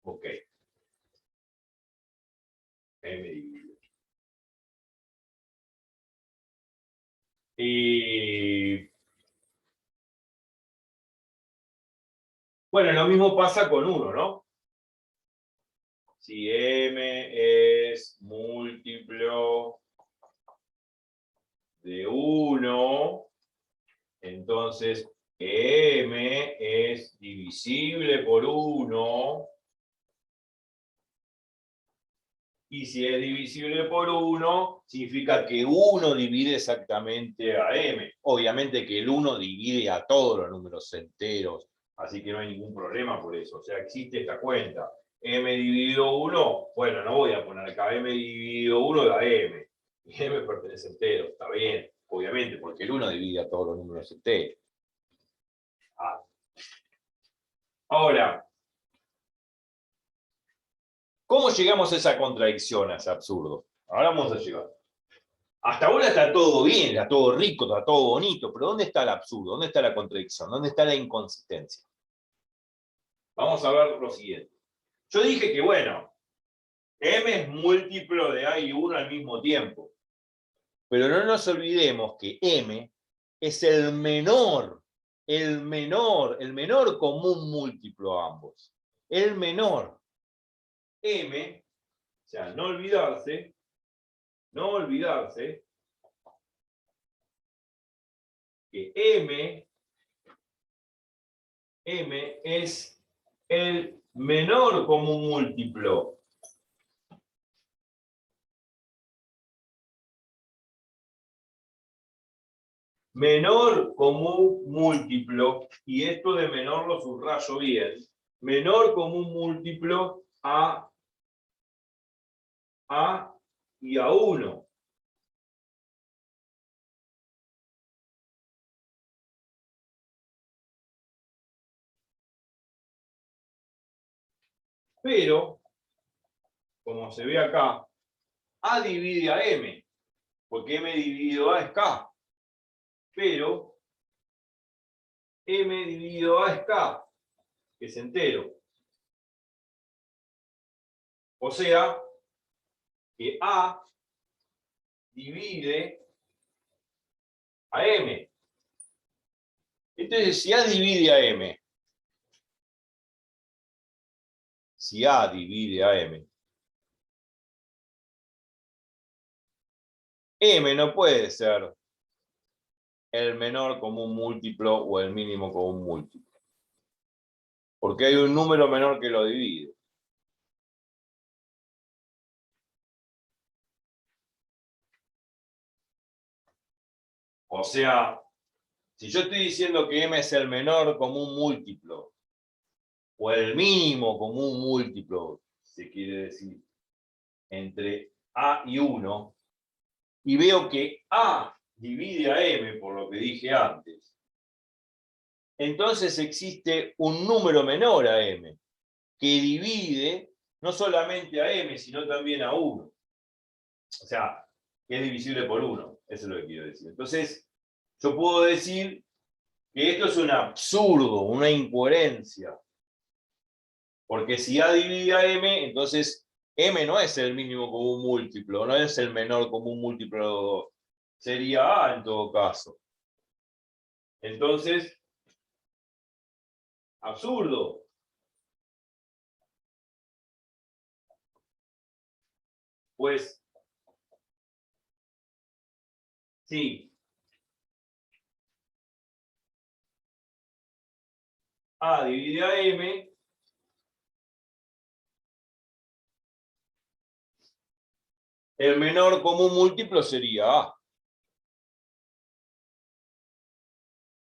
Ok. M dividido. Y bueno, lo mismo pasa con 1, ¿no? Si M es múltiplo de 1, entonces M es divisible por 1. Y si es divisible por 1, significa que 1 divide exactamente a M. Obviamente que el 1 divide a todos los números enteros, así que no hay ningún problema por eso. O sea, existe esta cuenta. M dividido 1, bueno, no voy a poner acá M dividido 1 da M. Y M pertenece a enteros, está bien, obviamente, porque el 1 divide a todos los números enteros. Ahora, ¿cómo llegamos a esa contradicción, a ese absurdo? Ahora vamos a llegar. Hasta ahora está todo bien, está todo rico, está todo bonito, pero ¿dónde está el absurdo? ¿Dónde está la contradicción? ¿Dónde está la inconsistencia? Vamos a ver lo siguiente. Yo dije que, bueno, M es múltiplo de A y 1 al mismo tiempo. Pero no nos olvidemos que M es el menor común múltiplo a ambos. El menor. M, o sea, no olvidarse que M es el menor común múltiplo. Menor común múltiplo, y esto de menor lo subrayo bien, menor común múltiplo a y a 1. Pero, como se ve acá, A divide a M, porque M dividido A es K. Pero M dividido A es K, que es entero. O sea, que A divide a M. Entonces, si A divide a M, M no puede ser el menor común múltiplo o el mínimo común múltiplo. Porque hay un número menor que lo divide. O sea, Si yo estoy diciendo que m es el menor común múltiplo, o el mínimo común múltiplo, se quiere decir, entre A y 1, y veo que A divide a M, por lo que dije antes, entonces existe un número menor a M, que divide no solamente a M, sino también a 1. O sea, que es divisible por 1, eso es lo que quiero decir. Entonces, yo puedo decir que esto es un absurdo, una incoherencia. Porque si A divide a M, entonces M no es el mínimo común múltiplo, no es el menor común múltiplo de los dos. Sería A en todo caso. Entonces, absurdo. Pues, sí. A divide a M. El menor común múltiplo sería A.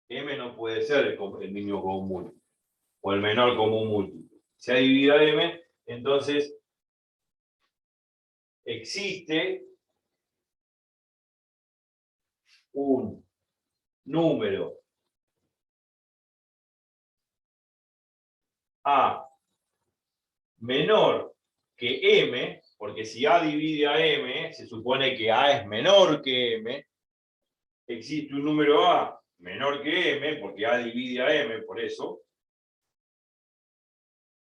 M no puede ser el mínimo común múltiplo. O el menor común múltiplo. Si A divide a M, entonces existe un número A menor que M, porque si A divide a M, se supone que A es menor que M, existe un número A menor que M, porque A divide a M, por eso,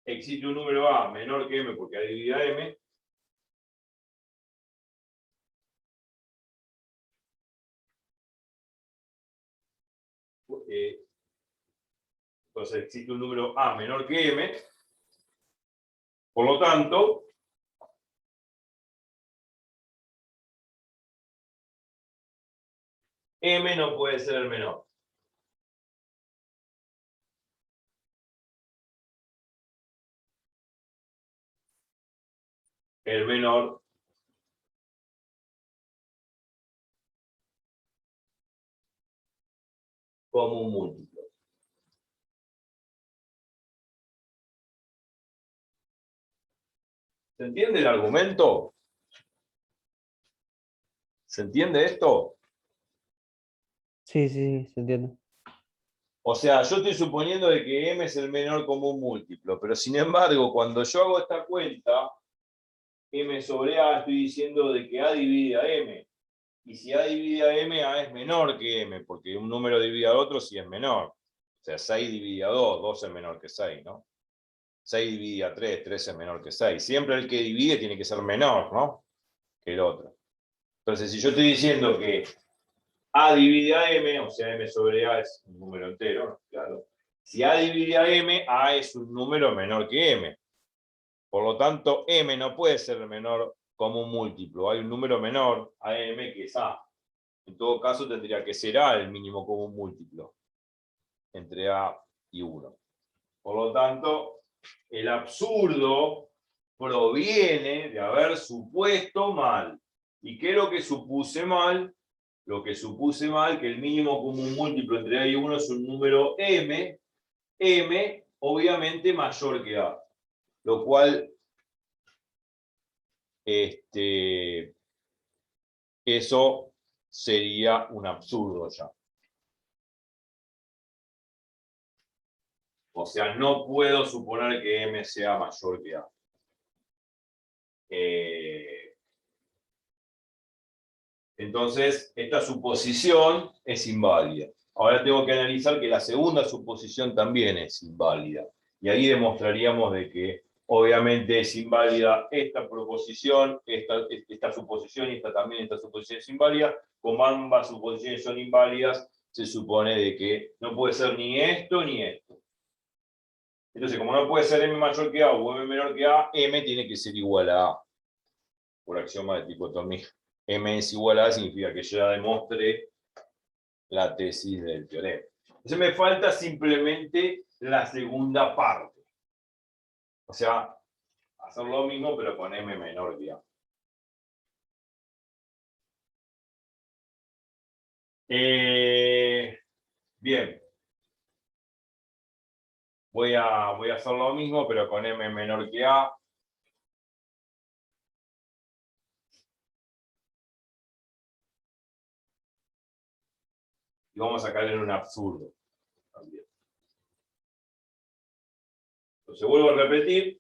existe un número A menor que M, porque A divide a M, entonces existe un número A menor que M, por lo tanto, M no puede ser el menor. El menor común múltiplo. ¿Se entiende el argumento? ¿Se entiende esto? Sí, sí, sí, se entiende. O sea, yo estoy suponiendo de que M es el menor común múltiplo, pero sin embargo, cuando yo hago esta cuenta, M sobre A, estoy diciendo de que A divide a M. Y si A divide a M, A es menor que M, porque un número divide a otro si es menor. O sea, 6 divide a 2, 2 es menor que 6, ¿no? 6 divide a 3, 3 es menor que 6. Siempre el que divide tiene que ser menor, ¿no? Que el otro. Entonces, si yo estoy diciendo que A divide a M, o sea, M sobre A es un número entero, ¿no? Claro. Si A divide a M, A es un número menor que M. Por lo tanto, M no puede ser el menor común múltiplo. Hay un número menor a M que es A. En todo caso, tendría que ser A el mínimo común múltiplo entre A y 1. Por lo tanto, el absurdo proviene de haber supuesto mal. ¿Y qué es lo que supuse mal? Lo que supuse mal, que el mínimo común múltiplo entre A y 1 es un número M, M obviamente mayor que A. Lo cual, eso sería un absurdo ya. O sea, no puedo suponer que M sea mayor que A. Entonces, esta suposición es inválida. Ahora tengo que analizar que la segunda suposición también es inválida. Y ahí demostraríamos de que obviamente es inválida esta proposición, esta suposición y esta suposición es inválida. Como ambas suposiciones son inválidas, se supone de que no puede ser ni esto ni esto. Entonces, como no puede ser M mayor que A o M menor que A, M tiene que ser igual a A, por axioma de dicotomía. M es igual a A significa que yo ya demostré la tesis del teorema. Entonces me falta simplemente la segunda parte. O sea, hacer lo mismo pero con M menor que A. Bien. Voy a hacer lo mismo, pero con m menor que a. Y vamos a caer en un absurdo también. Entonces vuelvo a repetir.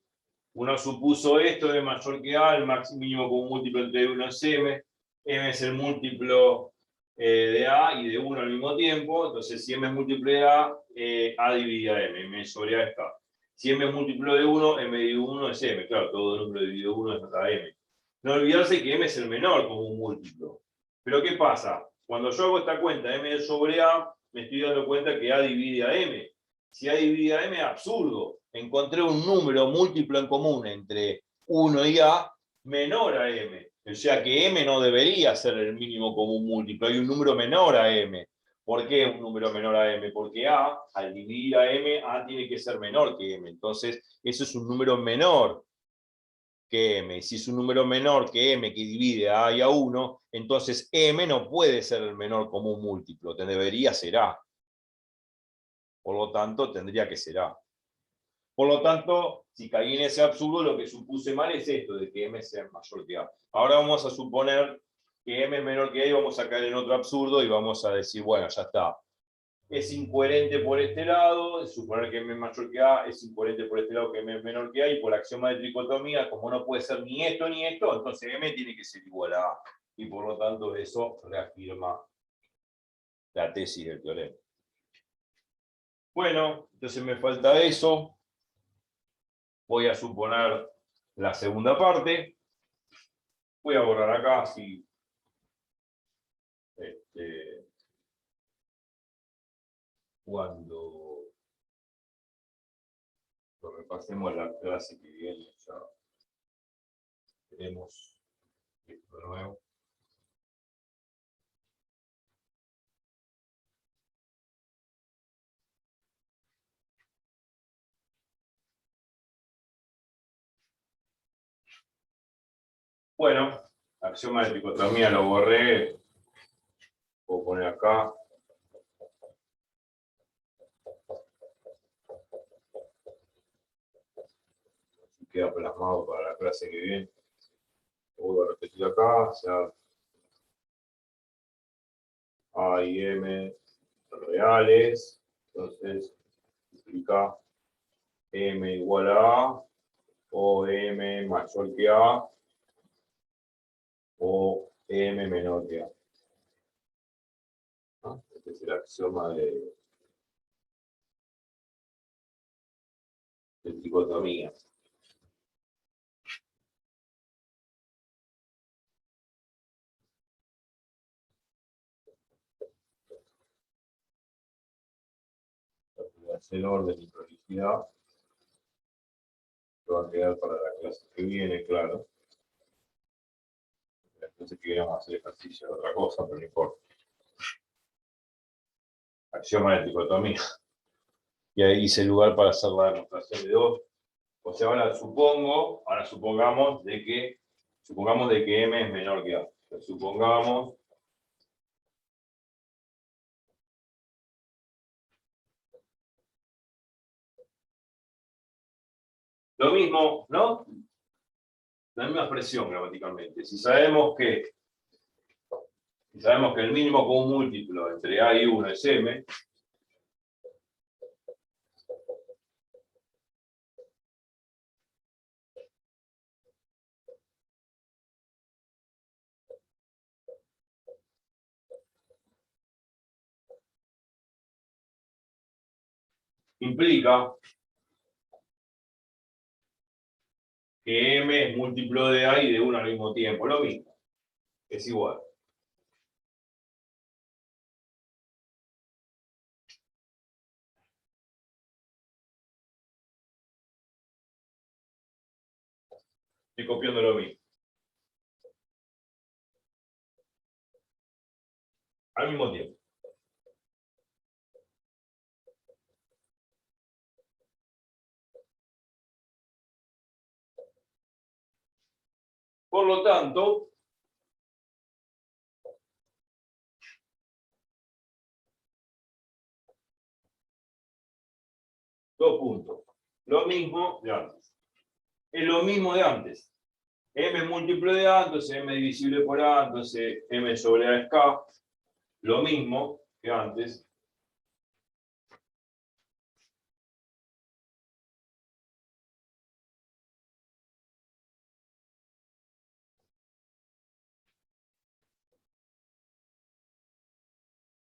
Uno supuso esto, m mayor que a, el máximo mínimo común múltiplo entre 1 es m. M es el múltiplo de a y de 1 al mismo tiempo. Entonces, si m es múltiplo de a dividido a m. M sobre a está. Si m es múltiplo de 1, m dividido 1 es m. Claro, todo número dividido 1 es otra m. No olvidarse que m es el menor común múltiplo. Pero ¿qué pasa? Cuando yo hago esta cuenta m sobre a, me estoy dando cuenta que a divide a m. Si a divide a m, absurdo. Encontré un número múltiplo en común entre 1 y a menor a m. O sea que m no debería ser el mínimo común múltiplo. Hay un número menor a m. ¿Por qué un número menor a m? Porque a, al dividir a m, a tiene que ser menor que m. Entonces, eso es un número menor que m. Y si es un número menor que m que divide a y a 1, entonces m no puede ser el menor común múltiplo. Debería ser a. Por lo tanto, tendría que ser a. Por lo tanto, si caí en ese absurdo, lo que supuse mal es esto, de que m sea mayor que a. Ahora vamos a suponer que m es menor que a y vamos a caer en otro absurdo y vamos a decir, bueno, ya está. Es incoherente por este lado, suponer que m es mayor que a, es incoherente por este lado que m es menor que a, y por axioma de tricotomía, como no puede ser ni esto ni esto, entonces m tiene que ser igual a a. Y por lo tanto eso reafirma la tesis del teorema. Bueno, entonces me falta eso. Voy a suponer la segunda parte. Voy a borrar acá así. Cuando lo repasemos la clase que viene, ya tenemos esto de nuevo. Bueno, axioma de tricotomía lo borré. Puedo poner acá. Así queda plasmado para la clase que viene. Voy a repetir acá. O sea, A y M reales. Entonces, multiplica M igual a A. O M mayor que A. O M menor que A. Este es el axioma de tricotomía. El orden y prolicidad. Esto va a quedar para la clase que viene, claro. Entonces queríamos hacer ejercicio de otra cosa, pero no importa. Axioma de tricotomía. Y ahí hice lugar para hacer la demostración de 2. O sea, ahora supongamos de que m es menor que a. Entonces, supongamos lo mismo, ¿no? La misma expresión gramaticalmente. Si sabemos que el mínimo común múltiplo entre a y 1 es m, implica que m es múltiplo de a y de 1 al mismo tiempo. Lo mismo. Es igual. Estoy copiando lo mismo. Al mismo tiempo. Por lo tanto, Dos puntos. Lo mismo de antes. Es lo mismo de antes. M múltiplo de A, entonces M divisible por A, entonces M sobre A es K. Lo mismo que antes.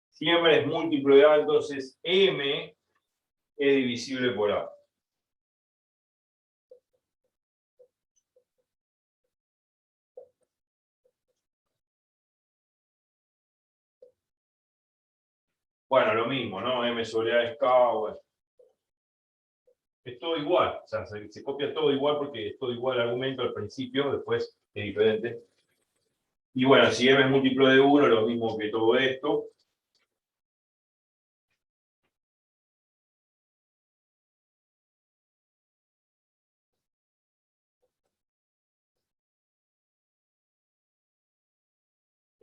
Siempre es múltiplo de A, entonces M es divisible por A. Bueno, lo mismo, ¿no? M sobre A es K, bueno. Es todo igual, o sea, se copia todo igual porque es todo igual el argumento al principio, después es diferente. Y bueno, si M es múltiplo de 1, lo mismo que todo esto.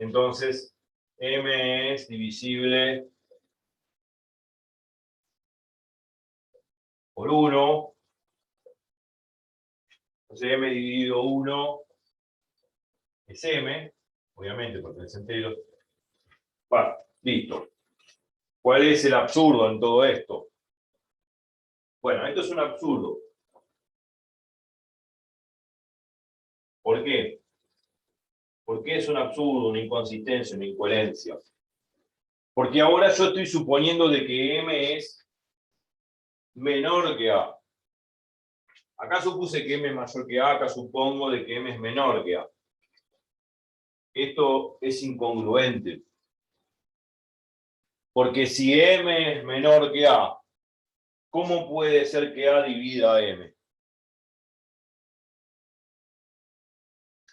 Entonces, M es divisible por 1. Entonces, M dividido 1 es M, obviamente, porque es entero. Bueno, listo. ¿Cuál es el absurdo en todo esto? Bueno, esto es un absurdo. ¿Por qué? ¿Por qué es un absurdo, una inconsistencia, una incoherencia? Porque ahora yo estoy suponiendo de que M es menor que A. Acá supuse que M es mayor que A, acá supongo de que M es menor que A. Esto es incongruente. Porque si M es menor que A, ¿cómo puede ser que A divida a M?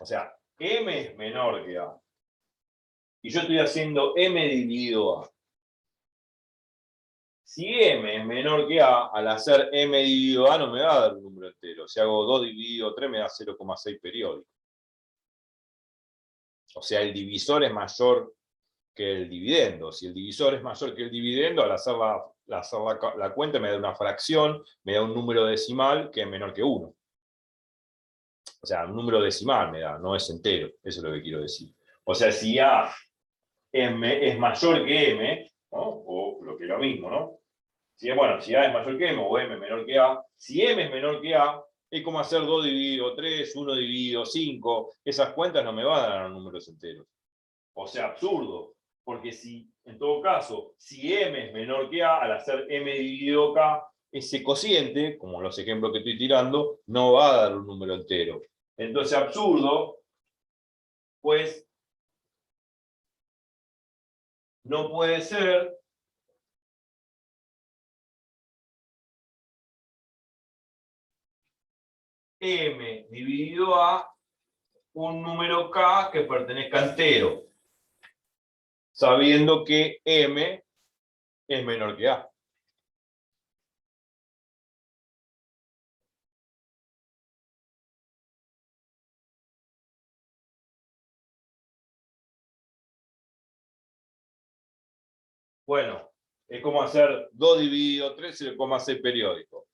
O sea, M es menor que A. Y yo estoy haciendo M dividido A. Si M es menor que A, al hacer M dividido A no me va a dar un número entero. Si hago 2 dividido 3 me da 0,6 periódico. O sea, el divisor es mayor que el dividendo. Si el divisor es mayor que el dividendo, al hacer la cuenta me da una fracción, me da un número decimal que es menor que 1. O sea, un número decimal me da, no es entero. Eso es lo que quiero decir. O sea, si A es mayor que M, ¿no? O lo que es lo mismo, ¿no? Si A es mayor que M o M es menor que A, si M es menor que A, es como hacer 2 dividido 3, 1 dividido 5. Esas cuentas no me van a dar números enteros. O sea, absurdo. Porque si, en todo caso, si M es menor que A, al hacer M dividido K, ese cociente, como los ejemplos que estoy tirando, no va a dar un número entero. Entonces, absurdo, pues, no puede ser M dividido A un número K que pertenezca a entero, sabiendo que M es menor que A. Bueno, es como hacer 2 dividido 3, 0,6 periódico.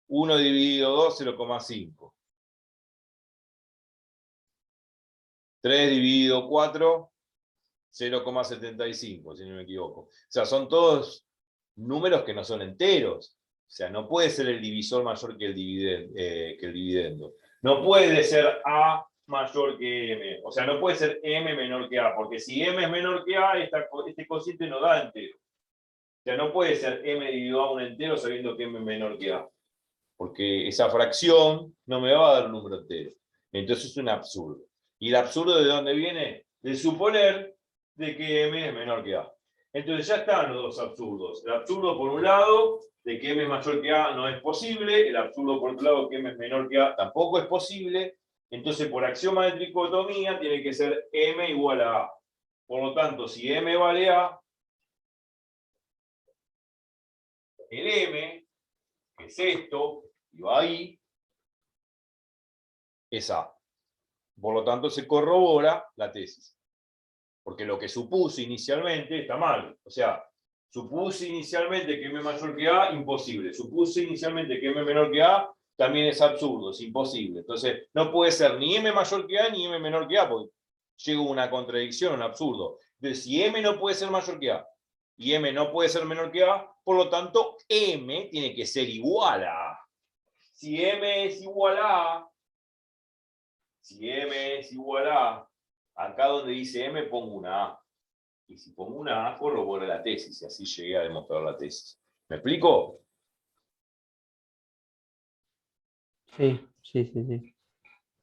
1 dividido 2, 0,5. 3 dividido 4, 0,75, si no me equivoco. O sea, son todos números que no son enteros. O sea, no puede ser el divisor mayor que el dividendo. No puede ser A mayor que M. O sea, no puede ser M menor que A, porque si M es menor que A, este cociente no da entero. O sea, no puede ser M dividido A un entero sabiendo que M es menor que A. Porque esa fracción no me va a dar un número entero. Entonces es un absurdo. ¿Y el absurdo de dónde viene? De suponer de que M es menor que A. Entonces ya están los dos absurdos. El absurdo por un lado, de que M es mayor que A, no es posible. El absurdo por otro lado, que M es menor que A, tampoco es posible. Entonces por axioma de tricotomía tiene que ser M igual a A. Por lo tanto, si M vale A, el M, que es esto, y va ahí, es A. Por lo tanto, se corrobora la tesis. Porque lo que supuse inicialmente está mal. O sea, Supuse inicialmente que m mayor que a, imposible. Supuse inicialmente que m menor que a, también es absurdo, es imposible. Entonces, no puede ser ni m mayor que a ni m menor que a, porque llega una contradicción, un absurdo. Entonces, si m no puede ser mayor que a y m no puede ser menor que a, por lo tanto, m tiene que ser igual a a. Si m es igual a, acá donde dice m pongo una a. Y si pongo una A, corroboro la tesis, y así llegué a demostrar la tesis. ¿Me explico? Sí, sí, sí, sí.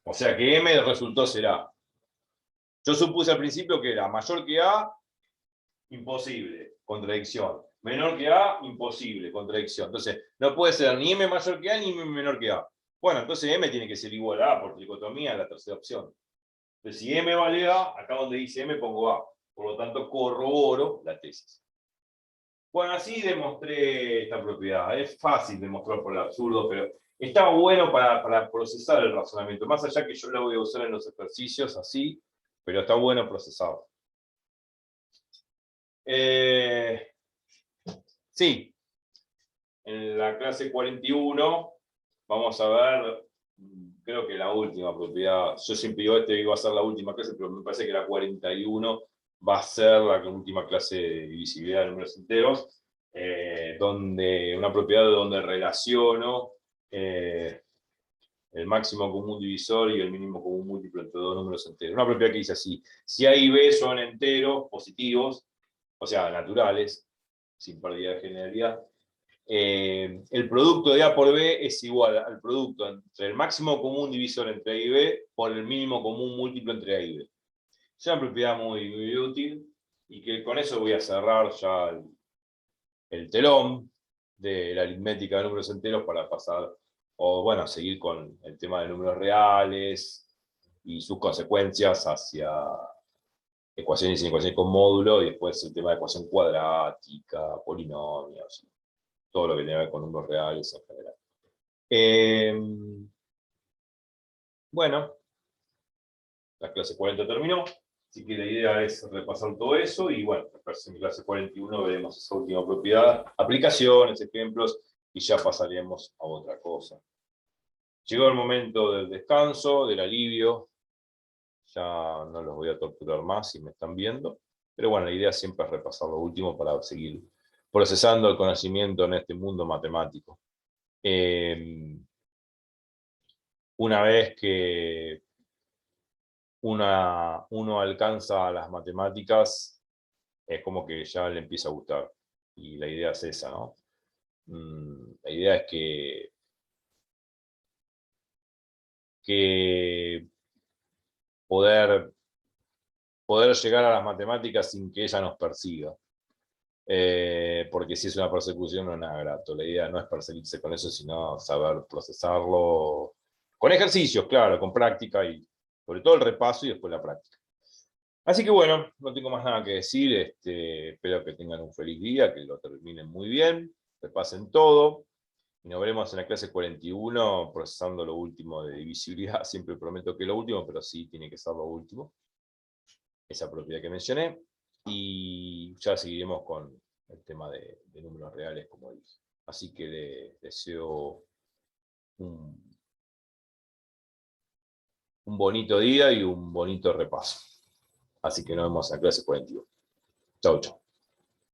O sea que M resultó ser A. Yo supuse al principio que era mayor que A, imposible, contradicción. Menor que A, imposible, contradicción. Entonces, no puede ser ni M mayor que A ni M menor que A. Bueno, entonces M tiene que ser igual a A por tricotomía, la tercera opción. Entonces, si M vale A, acá donde dice M pongo A. Por lo tanto, corroboro la tesis. Bueno, así demostré esta propiedad. Es fácil demostrar por el absurdo, pero está bueno para procesar el razonamiento. Más allá que yo la voy a usar en los ejercicios así, pero está bueno procesarlo. Sí, en la clase 41 vamos a ver, creo que la última propiedad. Yo siempre digo, iba a ser la última clase, pero me parece que la 41 va a ser la última clase de divisibilidad de números enteros. Donde una propiedad donde relaciono el máximo común divisor y el mínimo común múltiplo entre dos números enteros. Una propiedad que dice así: si A y B son enteros positivos, o sea, naturales, sin pérdida de generalidad, el producto de A por B es igual al producto entre el máximo común divisor entre A y B por el mínimo común múltiplo entre A y B. Es una propiedad muy, muy útil, y que con eso voy a cerrar ya el telón de la aritmética de números enteros para pasar, o bueno, seguir con el tema de números reales y sus consecuencias hacia ecuaciones y ecuaciones con módulo, y después el tema de ecuación cuadrática, polinomios, todo lo que tiene que ver con números reales en general. Bueno, la clase 40 terminó. Así que la idea es repasar todo eso, y bueno, en clase 41 veremos esa última propiedad, aplicaciones, ejemplos, y ya pasaremos a otra cosa. Llegó el momento del descanso, del alivio. Ya no los voy a torturar más si me están viendo. Pero bueno, la idea siempre es repasar lo último para seguir procesando el conocimiento en este mundo matemático. Una vez que uno alcanza las matemáticas, es como que ya le empieza a gustar. Y la idea es esa, ¿no? La idea es que poder llegar a las matemáticas sin que ella nos persiga. Porque si es una persecución no es nada grato. La idea no es perseguirse con eso, sino saber procesarlo con ejercicios, claro, con práctica, y sobre todo el repaso y después la práctica. Así que bueno, no tengo más nada que decir. Espero que tengan un feliz día, que lo terminen muy bien, repasen todo, y nos veremos en la clase 41 procesando lo último de divisibilidad. Siempre prometo que lo último, pero sí tiene que ser lo último, esa propiedad que mencioné, y ya seguiremos con el tema de números reales, como dije. Así que les deseo un bonito día y un bonito repaso. Así que nos vemos en la clase 41. Chau, chau.